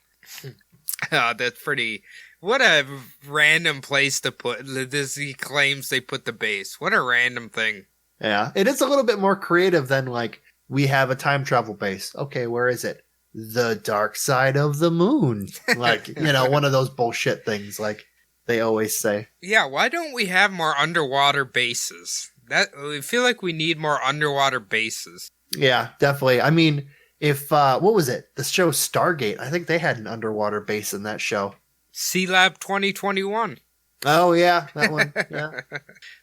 That's pretty. What a random place to put this. He claims they put the base. What a random thing. Yeah, it is a little bit more creative than we have a time travel base. Okay, where is it? The dark side of the moon. One of those bullshit things they always say. Yeah, why don't we have more underwater bases? I feel like we need more underwater bases. Yeah, definitely. I mean, if, what was it? The show Stargate. I think they had an underwater base in that show. Sea Lab 2021. Oh, yeah, that one. Yeah.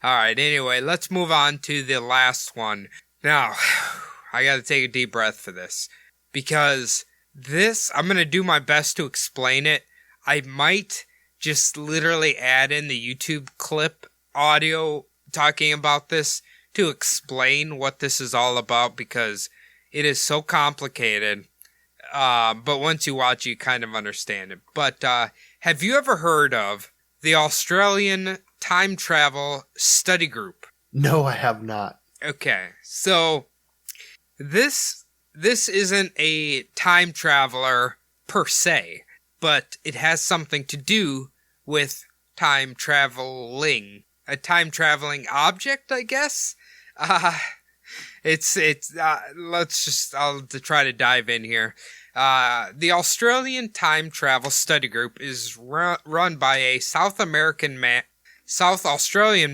All right, anyway, let's move on to the last one. Now, I got to take a deep breath for this, because I'm going to do my best to explain it. I might just literally add in the YouTube clip audio talking about this to explain what this is all about, because it is so complicated. But once you watch, you kind of understand it. But have you ever heard of the Australian Time Travel Study Group? No, I have not. Okay, so this isn't a time traveler per se, but it has something to do with time traveling. A time traveling object, I guess? I'll try to dive in here. The Australian Time Travel Study Group is run by a South Australian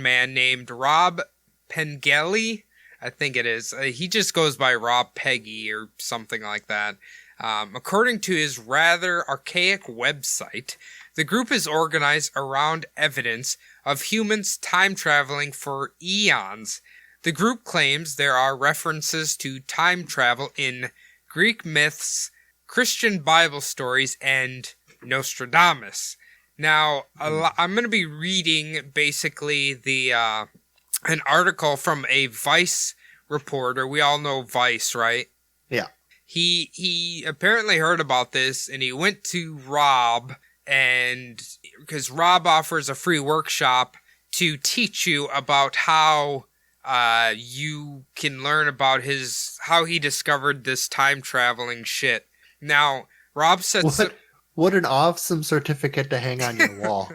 man named Rob Pengelly. I think it is. He just goes by Rob Peggy or something like that. According to his rather archaic website, the group is organized around evidence of humans time traveling for eons. The group claims there are references to time travel in Greek myths, Christian Bible stories, and Nostradamus. Now, I'm going to be reading basically an article from a Vice reporter. We all know Vice, right? Yeah. He apparently heard about this, and he went to Rob, and because Rob offers a free workshop to teach you about how you can learn about how he discovered this time traveling shit. Now, Rob sets what an awesome certificate to hang on your wall.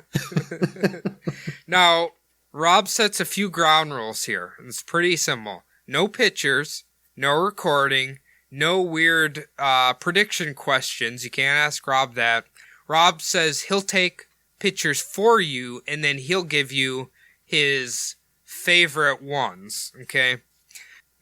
Now, Rob sets a few ground rules here. It's pretty simple. No pictures, no recording, no weird prediction questions. You can't ask Rob that. Rob says he'll take pictures for you, and then he'll give you his favorite ones, okay?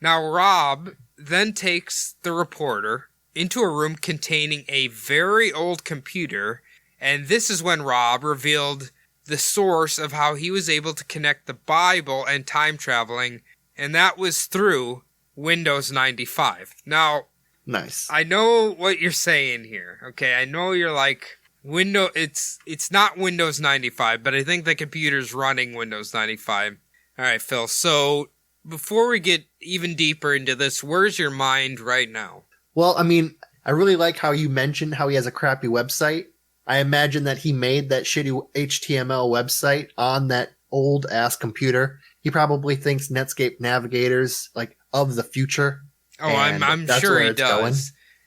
Now, Rob then takes the reporter into a room containing a very old computer, and this is when Rob revealed the source of how he was able to connect the Bible and time traveling, and that was through Windows 95. Now, Nice. I know what you're saying here. Okay, I know you're like it's not Windows 95, but I think the computer's running Windows 95. All right, Phil. So before we get even deeper into this, where's your mind right now? Well, I mean, I really like how you mentioned how he has a crappy website. I imagine that he made that shitty HTML website on that old ass computer. He probably thinks Netscape Navigator's like of the future. Oh, and I'm that's sure where he it's does. going.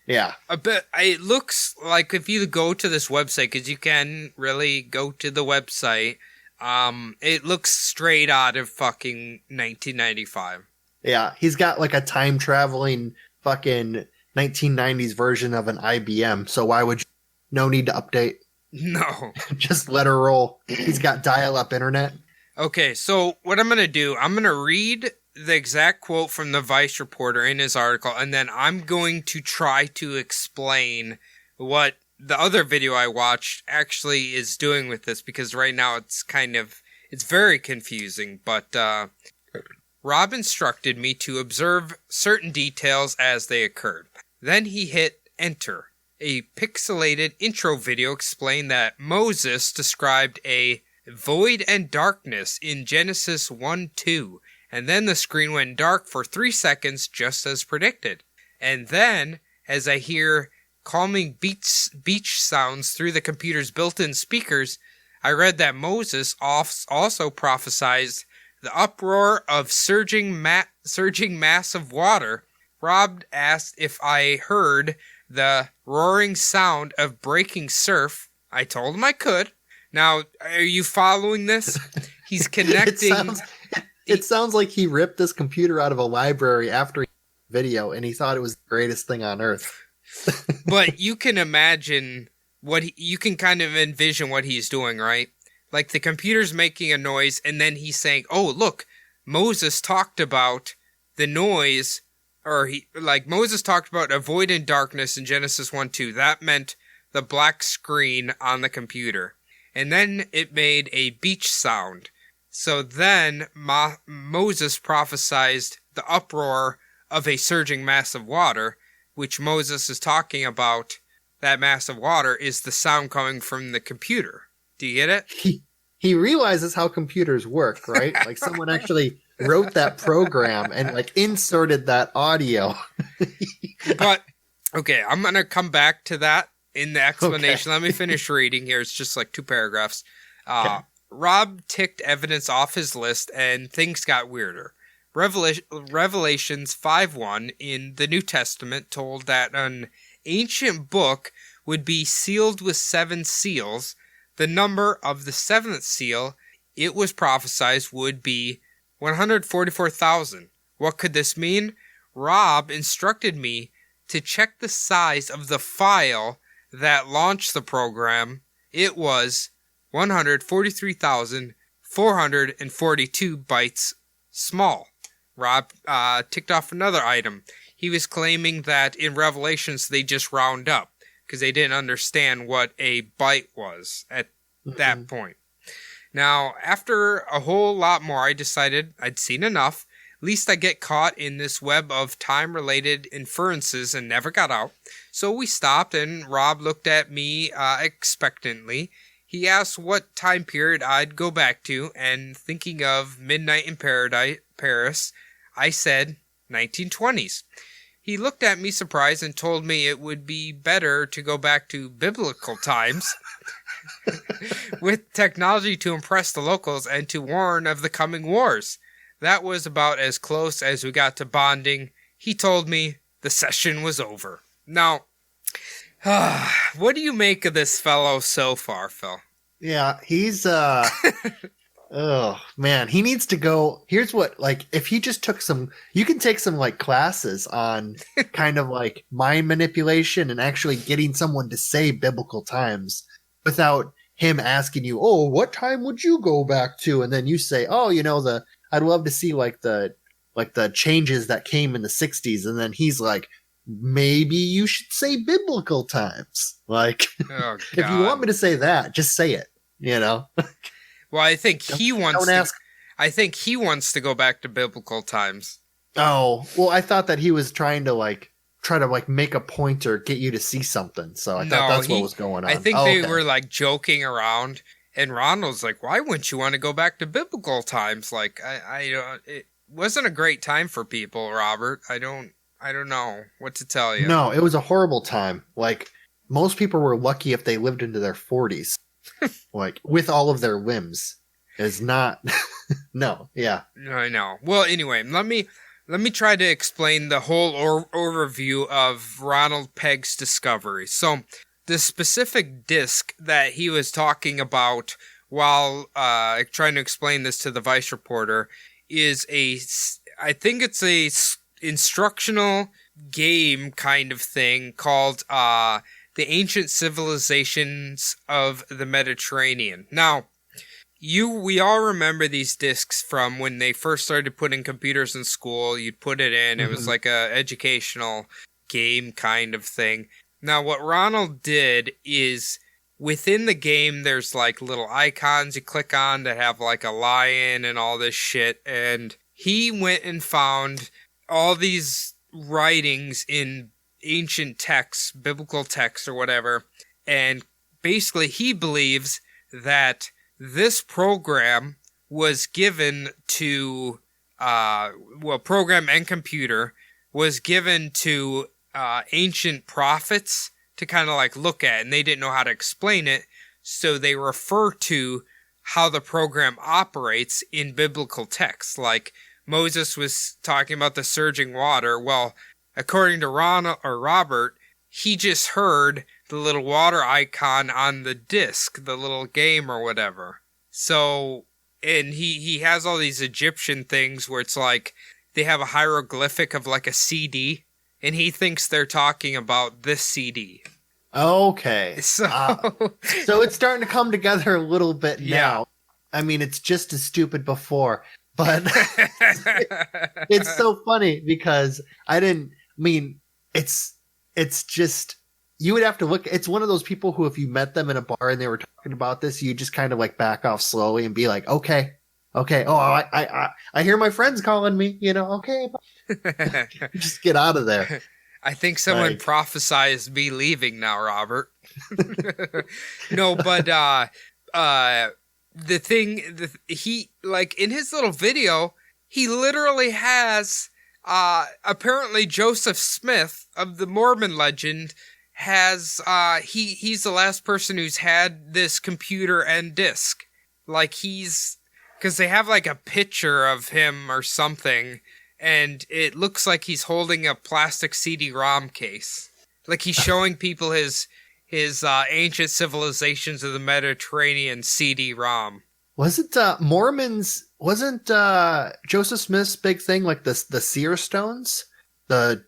Yeah. But it looks like if you go to this website, because you can really go to the website, it looks straight out of fucking 1995. Yeah. He's got like a time traveling fucking 1990s version of an IBM. So why would you? No need to update. No. Just let her roll. He's got dial-up internet. Okay, so what I'm going to do, I'm going to read the exact quote from the Vice reporter in his article, and then I'm going to try to explain what the other video I watched actually is doing with this, because right now it's very confusing, but Rob instructed me to observe certain details as they occurred. Then he hit enter. A pixelated intro video explained that Moses described a void and darkness in Genesis 1:2, and then the screen went dark for 3 seconds just as predicted. And then, as I hear calming beach sounds through the computer's built-in speakers, I read that Moses also prophesied the uproar of surging mass of water. Rob asked if I heard the roaring sound of breaking surf. I told him I could. Now, are you following this? He's connecting. It sounds like he ripped this computer out of a library after video, and he thought it was the greatest thing on earth. But you can imagine you can kind of envision what he's doing, right? Like the computer's making a noise, and then he's saying, "Oh, look, Moses talked about the noise." Moses talked about a void and darkness in Genesis 1:2. That meant the black screen on the computer. And then it made a beach sound. So then Moses prophesied the uproar of a surging mass of water, which Moses is talking about. That mass of water is the sound coming from the computer. Do you get it? He realizes how computers work, right? Like someone actually wrote that program and like inserted that audio. But okay, I'm gonna come back to that in the explanation. Okay. Let me finish reading here. It's just like 2 paragraphs. Okay. Rob ticked evidence off his list, and things got weirder. Revelations 5:1 in the New Testament told that an ancient book would be sealed with 7 seals. The number of the 7th seal, it was prophesied, would be 144,000. What could this mean? Rob instructed me to check the size of the file that launched the program. It was 143,442 bytes small. Rob ticked off another item. He was claiming that in Revelations they just round up because they didn't understand what a byte was at that point. Now, after a whole lot more, I decided I'd seen enough. Least I get caught in this web of time-related inferences and never got out. So we stopped, and Rob looked at me expectantly. He asked what time period I'd go back to, and thinking of Midnight in Paris, I said 1920s. He looked at me surprised and told me it would be better to go back to biblical times with technology to impress the locals and to warn of the coming wars. That was about as close as we got to bonding. He told me the session was over. Now, what do you make of this fellow so far, Phil? Yeah, he's oh man, he needs to go. Here's what, like, if he just took you can take some like classes on kind of like mind manipulation and actually getting someone to say biblical times without him asking you, "Oh, what time would you go back to?" And then you say, "Oh, I'd love to see like the changes that came in the 60s." And then he's like, "Maybe you should say biblical times." Like, Oh, if you want me to say that, just say it, Well, I think he wants don't to. ask. I think he wants to go back to biblical times. Oh, well, I thought that he was trying to try to like make a point or get you to see something. So I thought that's what was going on. I think they were like joking around, and Ronald's like, "Why wouldn't you want to go back to biblical times?" Like, it wasn't a great time for people, Robert. I don't know what to tell you. No, it was a horrible time. Like, most people were lucky if they lived into their 40s, like with all of their limbs. Is not. No, yeah. I know. Well, anyway, let me try to explain the whole overview of Ronald Pegg's discovery. So, the specific disc that he was talking about while trying to explain this to the Vice reporter is I think it's a instructional game kind of thing called The Ancient Civilizations of the Mediterranean. Now, we all remember these discs from when they first started putting computers in school. You'd put it in. It was like a educational game kind of thing. Now, what Ronald did is within the game, there's like little icons you click on that have like a lion and all this shit. And he went and found all these writings in ancient texts, biblical texts or whatever. And basically, he believes that this program was given to, program and computer was given to ancient prophets to kind of like look at, and they didn't know how to explain it, so they refer to how the program operates in biblical texts. Like Moses was talking about the surging water. Well, according to Robert, he just heard the little water icon on the disc, the little game or whatever. So, and he has all these Egyptian things where it's like they have a hieroglyphic of like a CD, and he thinks they're talking about this CD. Okay. So, so it's starting to come together a little bit now. I mean, it's just as stupid before, but it's so funny because it's just, you would have to look. It's one of those people who, if you met them in a bar and they were talking about this, you just kind of like back off slowly and be like, okay. Oh, I hear my friends calling me, okay. Just get out of there. I think someone prophesized me leaving now, Robert. No, but the thing, he, like, in his little video, he literally has, apparently Joseph Smith of the Mormon legend has, he's the last person who's had this computer and disc. Like, because they have, like, a picture of him or something, and it looks like he's holding a plastic CD-ROM case. Like, he's showing people his Ancient Civilizations of the Mediterranean CD-ROM. Wasn't Joseph Smith's big thing like the seer stones? The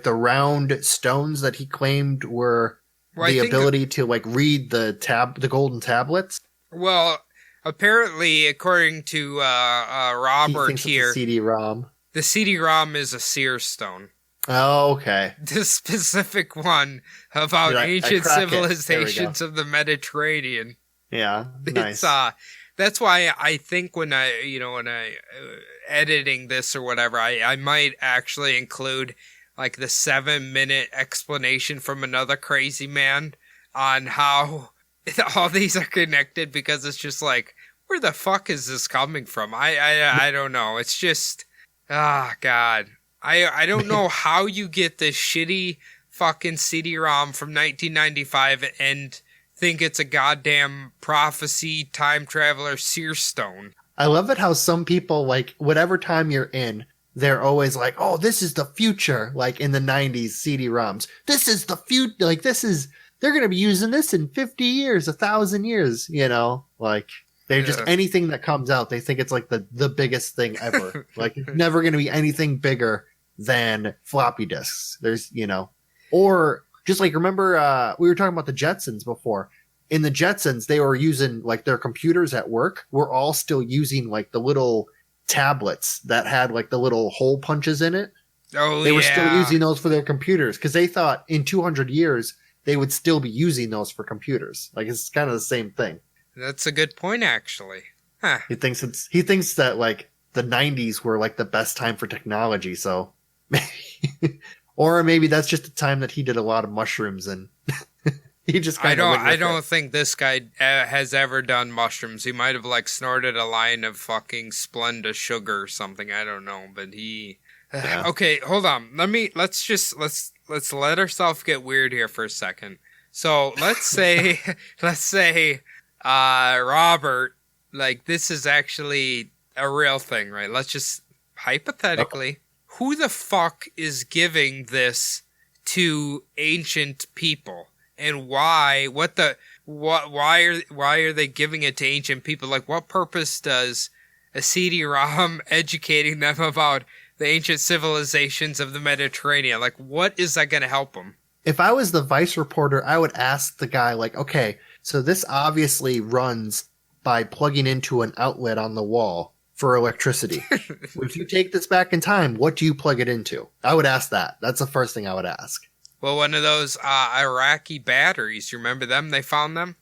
round stones that he claimed were the ability to like read the golden tablets? Well, apparently, according to Robert here, the CD-ROM is a seer stone. Oh, okay. The specific one about ancient civilizations of the Mediterranean. Yeah, nice. That's why I think when I editing this or whatever, I might actually include like the 7-minute explanation from another crazy man on how all these are connected, because it's just like, where the fuck is this coming from? I don't know. It's just, God. I don't know how you get this shitty fucking CD-ROM from 1995 and think it's a goddamn prophecy, time traveler, seer stone. I love it how some people, like, whatever time you're in, they're always like, oh, this is the future. Like in the 90s CD-ROMs. This is the future. Like, they're going to be using this in 50 years, 1,000 years, like they're just anything that comes out. They think it's like the biggest thing ever. Like, it's never going to be anything bigger than floppy disks. There's, or just like, remember, we were talking about the Jetsons before. In the Jetsons, they were using like their computers at work. We're all still using like the little tablets that had like the little hole punches in it. Oh, they were still using those for their computers because they thought in 200 years they would still be using those for computers. Like, it's kind of the same thing. That's a good point, actually. Huh. He thinks that like the 90s were like the best time for technology. So maybe, Or maybe that's just the time that he did a lot of mushrooms and he just kind of. I don't think this guy has ever done mushrooms. He might have like snorted a line of fucking Splenda sugar or something. I don't know, but he. Yeah. Okay, hold on. Let's let ourselves get weird here for a second. So let's say Robert, like this is actually a real thing, right? Let's just hypothetically, who the fuck is giving this to ancient people, and why? Why are they giving it to ancient people? Like, what purpose does a CD-ROM educating them about the ancient civilizations of the Mediterranean? Like, what is that going to help them? If I was the Vice reporter, I would ask the guy, like, okay, so this obviously runs by plugging into an outlet on the wall for electricity. If you take this back in time, what do you plug it into? I would ask that. That's the first thing I would ask. Well, one of those Iraqi batteries. You remember them? They found them?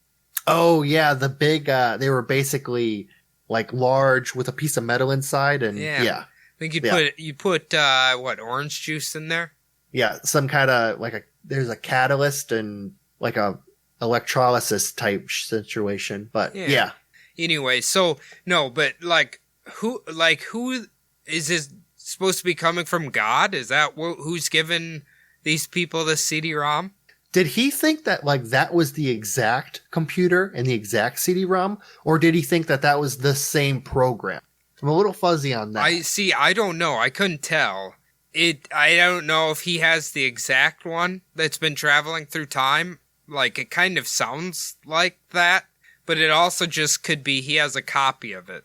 Oh, yeah, the big, they were basically, like, large with a piece of metal inside, and yeah. I think you put what, orange juice in there? Yeah, some kind of, like, there's a catalyst and, like, a electrolysis type situation, but yeah. Anyway, so no, but who is this supposed to be coming from? God? Is that who's given these people the CD-ROM? Did he think that like that was the exact computer and the exact CD-ROM, or did he think that that was the same program? I'm a little fuzzy on that. I don't know. I couldn't tell. I don't know if he has the exact one that's been traveling through time. Like, it kind of sounds like that, but it also just could be he has a copy of it.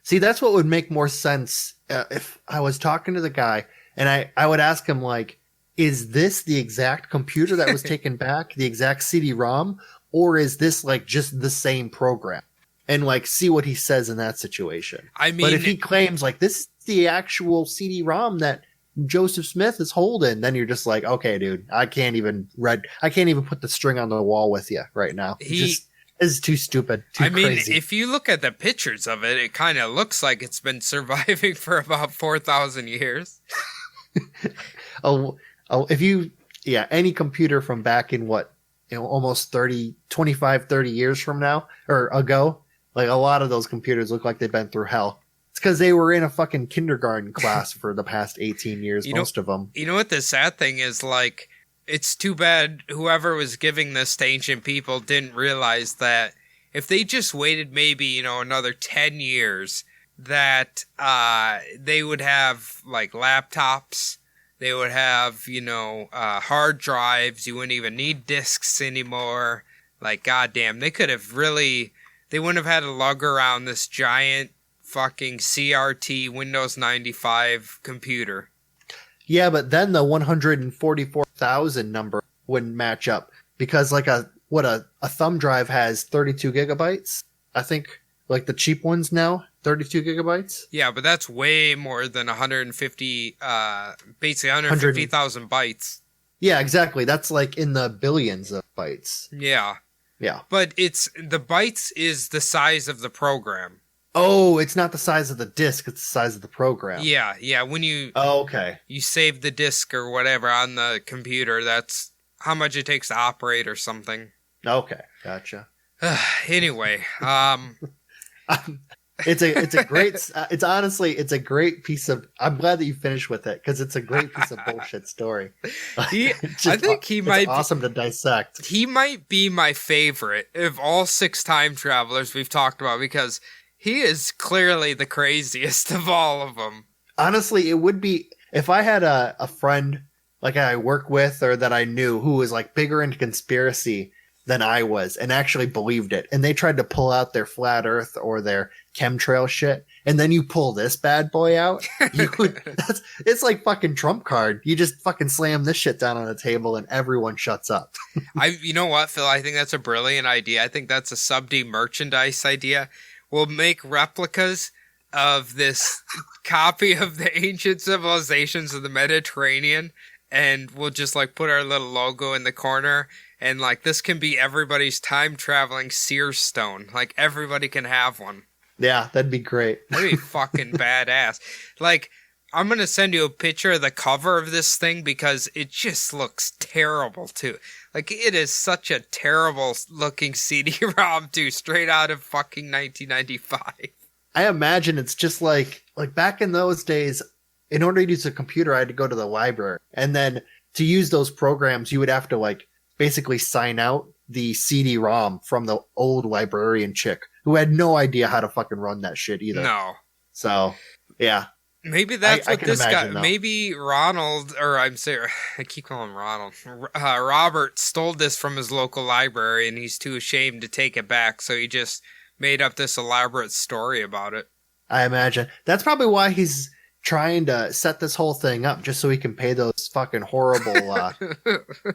See, that's what would make more sense if I was talking to the guy and I would ask him, like, is this the exact computer that was taken back, the exact CD-ROM, or is this, like, just the same program? And, like, see what he says in that situation. I mean, but if he claims, like, this is the actual CD-ROM that Joseph Smith is holding, then you're just like, okay, dude, I can't even put the string on the wall with you right now. This is too stupid. Too crazy. If you look at the pictures of it, it kind of looks like it's been surviving for about 4,000 years. Any computer from back in almost 25, 30 years from now or ago, like a lot of those computers look like they've been through hell. It's because they were in a fucking kindergarten class for the past 18 years, most of them. You know what the sad thing is? Like, it's too bad whoever was giving this to ancient people didn't realize that if they just waited maybe, another 10 years, that they would have, like, laptops. They would have, hard drives. You wouldn't even need discs anymore. Like, goddamn, they wouldn't have had to lug around this giant fucking CRT Windows 95 computer. Yeah, but then the 144,000 number wouldn't match up because like a thumb drive has 32 gigabytes. I think like the cheap ones now, 32 gigabytes. Yeah, but that's way more than basically 150,000 bytes. Yeah, exactly. That's like in the billions of bytes. Yeah. Yeah. But the bytes is the size of the program. Oh, it's not the size of the disk, it's the size of the program. Yeah. When you you save the disk or whatever on the computer, that's how much it takes to operate or something. Okay, gotcha. Anyway, it's a great piece of. I'm glad that you finished with it because it's a great piece of bullshit story. I think he might be awesome to dissect. He might be my favorite of all 6 time travelers we've talked about because he is clearly the craziest of all of them. Honestly, it would be if I had a friend like I work with or that I knew who was like bigger into conspiracy than I was and actually believed it. And they tried to pull out their flat earth or their chemtrail shit. And then you pull this bad boy out. It's like fucking trump card. You just fucking slam this shit down on the table and everyone shuts up. You know what, Phil? I think that's a brilliant idea. I think that's a sub-D merchandise idea. We'll make replicas of this copy of the ancient civilizations of the Mediterranean. And we'll just like put our little logo in the corner. And, like, this can be everybody's time-traveling Sears stone. Like, everybody can have one. Yeah, that'd be great. That'd be fucking badass. Like, I'm going to send you a picture of the cover of this thing because it just looks terrible, too. Like, it is such a terrible looking CD-ROM, too, straight out of fucking 1995. I imagine it's just like back in those days, in order to use a computer, I had to go to the library. And then to use those programs, you would have to like basically sign out the CD-ROM from the old librarian chick who had no idea how to fucking run that shit either. No. So, yeah. Maybe that's what this guy, though. maybe Ronald, or I'm sorry, I keep calling him Ronald. Robert stole this from his local library and he's too ashamed to take it back. So he just made up this elaborate story about it. I imagine. That's probably why he's trying to set this whole thing up, just so he can pay those fucking horrible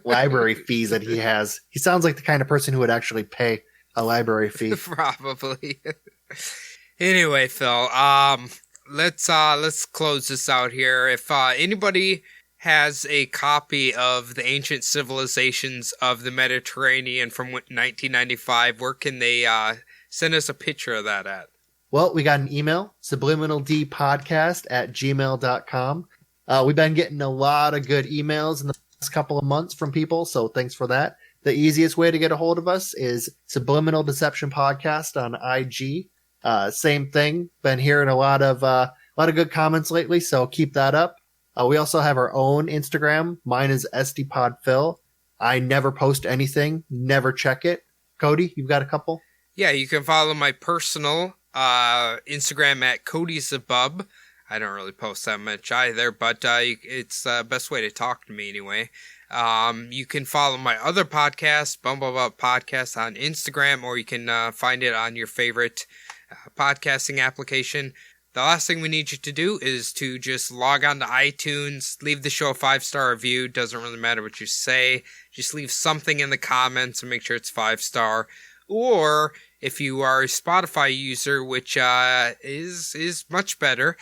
library fees that he has. He sounds like the kind of person who would actually pay a library fee. Probably. Anyway, Phil, let's close this out here. If anybody has a copy of the Ancient Civilizations of the Mediterranean from 1995, where can they send us a picture of that at? Well, we got an email, subliminaldpodcast@gmail.com. We've been getting a lot of good emails in the past couple of months from people, so thanks for that. The easiest way to get a hold of us is Subliminal Deception Podcast on IG. Same thing. Been hearing a lot of good comments lately, so keep that up. We also have our own Instagram. Mine is SDPodPhil. I never post anything, never check it. Cody, you've got a couple? Yeah, you can follow my personal Instagram at Cody'sABub. I don't really post that much either, but it's the best way to talk to me anyway. You can follow my other podcast, Bumblebop Podcast, on Instagram, or you can find it on your favorite podcasting application. The last thing we need you to do is to just log on to iTunes, leave the show a 5-star review. Doesn't really matter what you say. Just leave something in the comments and make sure it's 5-star. Or if you are a Spotify user, which is much better,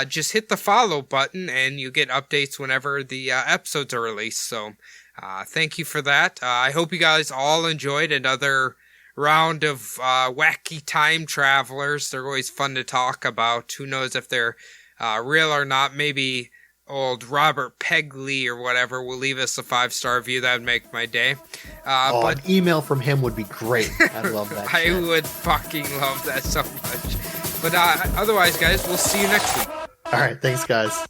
just hit the follow button and you get updates whenever the episodes are released. So thank you for that. I hope you guys all enjoyed another round of wacky time travelers. They're always fun to talk about. Who knows if they're real or not. Maybe old Robert Pegley or whatever will leave us a 5-star review. That would make my day. But an email from him would be great. I'd love that. I would fucking love that so much. But otherwise, guys, we'll see you next week. All right. Thanks, guys.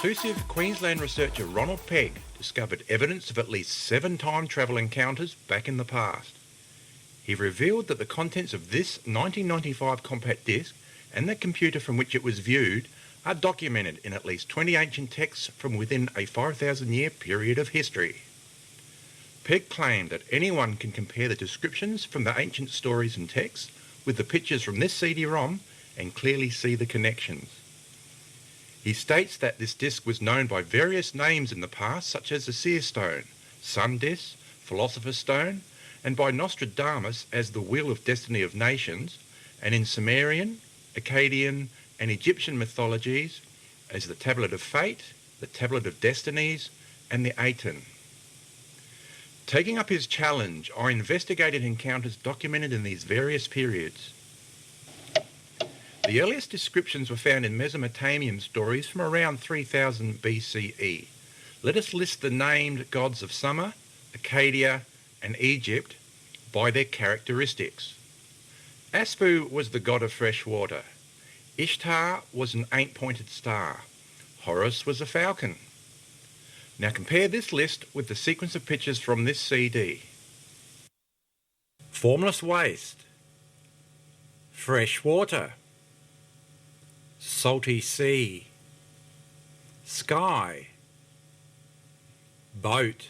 Reclusive Queensland researcher Ronald Pegg discovered evidence of at least 7 time travel encounters back in the past. He revealed that the contents of this 1995 compact disc and the computer from which it was viewed are documented in at least 20 ancient texts from within a 5,000-year period of history. Pegg claimed that anyone can compare the descriptions from the ancient stories and texts with the pictures from this CD-ROM and clearly see the connections. He states that this disc was known by various names in the past, such as the Seer Stone, Sun Disc, Philosopher's Stone, and by Nostradamus as the Wheel of Destiny of Nations, and in Sumerian, Akkadian, and Egyptian mythologies as the Tablet of Fate, the Tablet of Destinies, and the Aten. Taking up his challenge, I investigated encounters documented in these various periods. The earliest descriptions were found in Mesopotamian stories from around 3000 BCE. Let us list the named gods of summer, Arcadia, and Egypt by their characteristics. Aspu was the god of fresh water. Ishtar was an 8-pointed star. Horus was a falcon. Now compare this list with the sequence of pictures from this CD. Formless waste. Fresh water. Salty sea. Sky. Boat.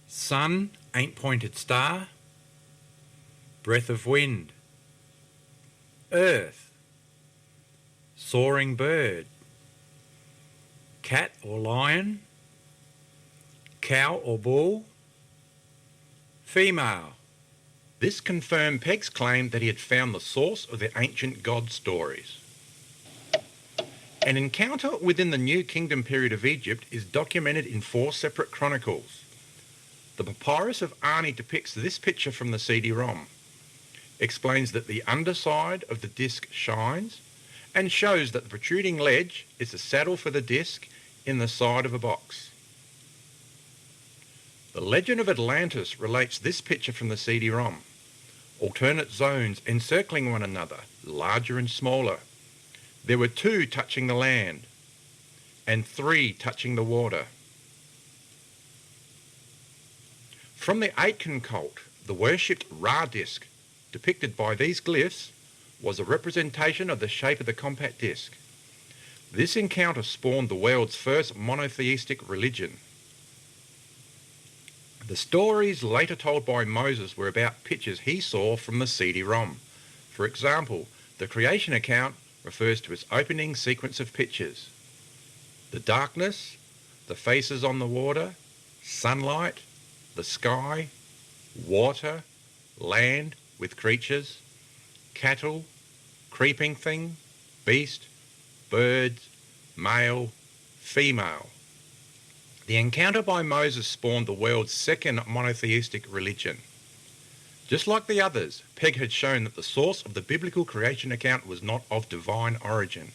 Sun, 8-pointed star. Breath of wind. Earth. Soaring bird. Cat or lion. Cow or bull. Female. This confirmed Pegg's claim that he had found the source of the ancient god stories. An encounter within the New Kingdom period of Egypt is documented in 4 separate chronicles. The Papyrus of Ani depicts this picture from the CD-ROM, explains that the underside of the disc shines, and shows that the protruding ledge is the saddle for the disc in the side of a box. The Legend of Atlantis relates this picture from the CD-ROM. Alternate zones encircling one another, larger and smaller. There were 2 touching the land, and 3 touching the water. From the Aitken cult, the worshipped Ra disc, depicted by these glyphs, was a representation of the shape of the compact disc. This encounter spawned the world's first monotheistic religion. The stories later told by Moses were about pictures he saw from the CD-ROM. For example, the creation account refers to its opening sequence of pictures. The darkness, the faces on the water, sunlight, the sky, water, land with creatures, cattle, creeping thing, beast, birds, male, female. The encounter by Moses spawned the world's second monotheistic religion. Just like the others, Pegg had shown that the source of the biblical creation account was not of divine origin.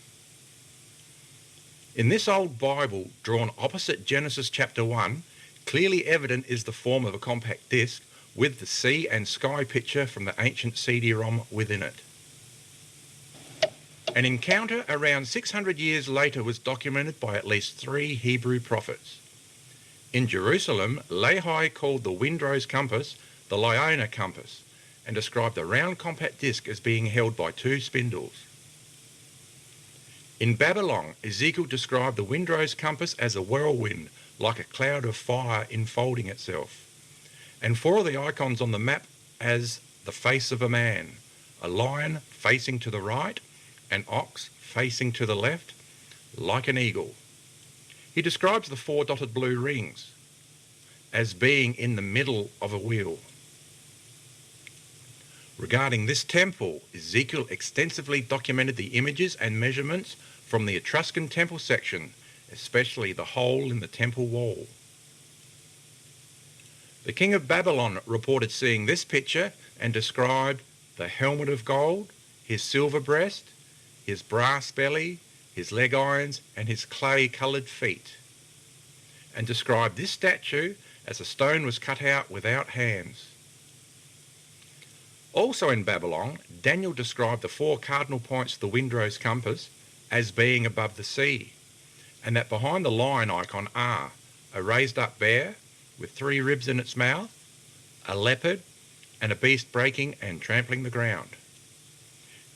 In this old Bible, drawn opposite Genesis chapter 1, clearly evident is the form of a compact disc with the sea and sky picture from the ancient CD-ROM within it. An encounter around 600 years later was documented by at least 3 Hebrew prophets. In Jerusalem, Lehi called the Windrose compass the Liona compass and described the round compact disc as being held by 2 spindles. In Babylon, Ezekiel described the Windrose compass as a whirlwind, like a cloud of fire enfolding itself, and 4 of the icons on the map as the face of a man, a lion facing to the right, an ox facing to the left, like an eagle. He describes the 4 dotted blue rings as being in the middle of a wheel. Regarding this temple, Ezekiel extensively documented the images and measurements from the Etruscan temple section, especially the hole in the temple wall. The king of Babylon reported seeing this picture and described the helmet of gold, his silver breast, his brass belly, his leg irons, and his clay-coloured feet, and described this statue as a stone was cut out without hands. Also in Babylon, Daniel described the 4 cardinal points of the Windrose compass as being above the sea, and that behind the lion icon are a raised-up bear with 3 ribs in its mouth, a leopard, and a beast breaking and trampling the ground.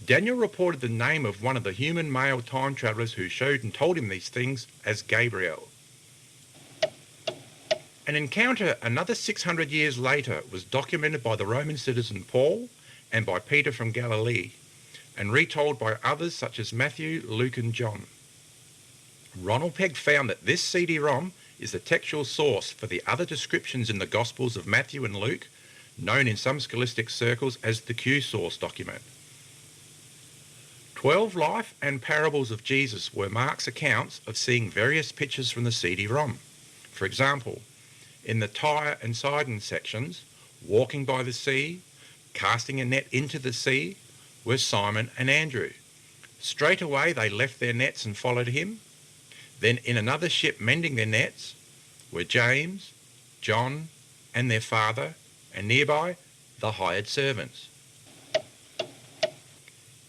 Daniel reported the name of one of the human male time travellers who showed and told him these things as Gabriel. An encounter another 600 years later was documented by the Roman citizen Paul and by Peter from Galilee, and retold by others such as Matthew, Luke and John. Ronald Pegg found that this CD-ROM is the textual source for the other descriptions in the Gospels of Matthew and Luke, known in some scholastic circles as the Q-source document. 12 life and parables of Jesus were Mark's accounts of seeing various pictures from the CD-ROM. For example, in the Tyre and Sidon sections, walking by the sea, casting a net into the sea, were Simon and Andrew. Straight away they left their nets and followed him. Then in another ship mending their nets were James, John, and their father, and nearby the hired servants.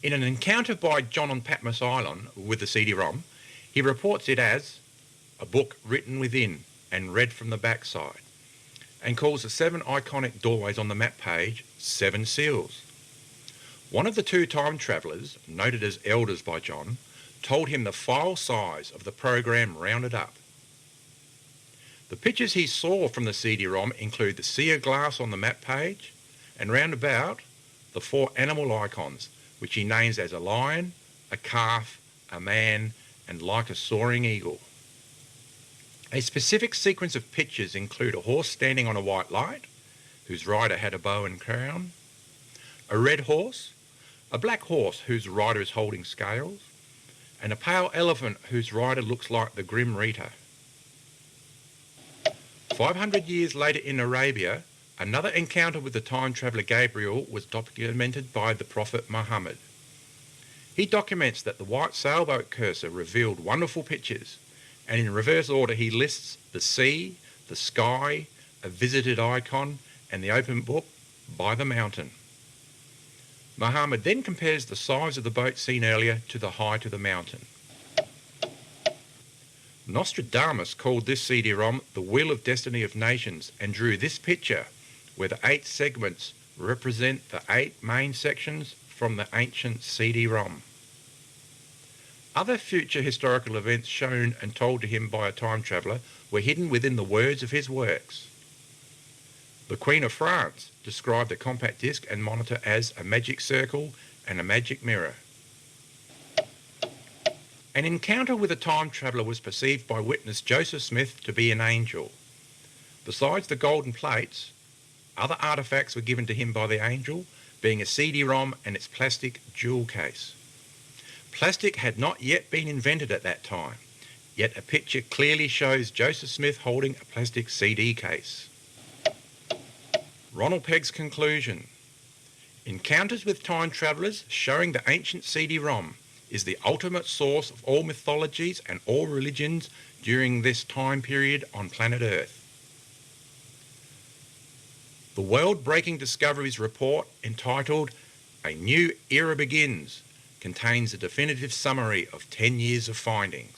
In an encounter by John on Patmos Island with the CD-ROM, he reports it as a book written within and read from the backside, and calls the 7 iconic doorways on the map page 7 seals. One of the 2 time travellers, noted as elders by John, told him the file size of the program rounded up. The pictures he saw from the CD-ROM include the sea of glass on the map page, and round about the 4 animal icons, which he names as a lion, a calf, a man, and like a soaring eagle. A specific sequence of pictures include a horse standing on a white light, whose rider had a bow and crown, a red horse, a black horse whose rider is holding scales, and a pale elephant whose rider looks like the Grim Reaper. 500 years later in Arabia, another encounter with the time traveller Gabriel was documented by the Prophet Muhammad. He documents that the white sailboat cursor revealed wonderful pictures, and in reverse order he lists the sea, the sky, a visited icon, and the open book by the mountain. Muhammad then compares the size of the boat seen earlier to the height of the mountain. Nostradamus called this CD-ROM the Wheel of Destiny of Nations and drew this picture where the 8 segments represent the 8 main sections from the ancient CD-ROM. Other future historical events shown and told to him by a time traveller were hidden within the words of his works. The Queen of France described the compact disc and monitor as a magic circle and a magic mirror. An encounter with a time traveller was perceived by witness Joseph Smith to be an angel. Besides the golden plates, other artefacts were given to him by the angel, being a CD-ROM and its plastic jewel case. Plastic had not yet been invented at that time, yet a picture clearly shows Joseph Smith holding a plastic CD case. Ronald Pegg's conclusion: encounters with time travellers showing the ancient CD-ROM is the ultimate source of all mythologies and all religions during this time period on planet Earth. The world-breaking discoveries report, entitled A New Era Begins, contains a definitive summary of 10 years of findings.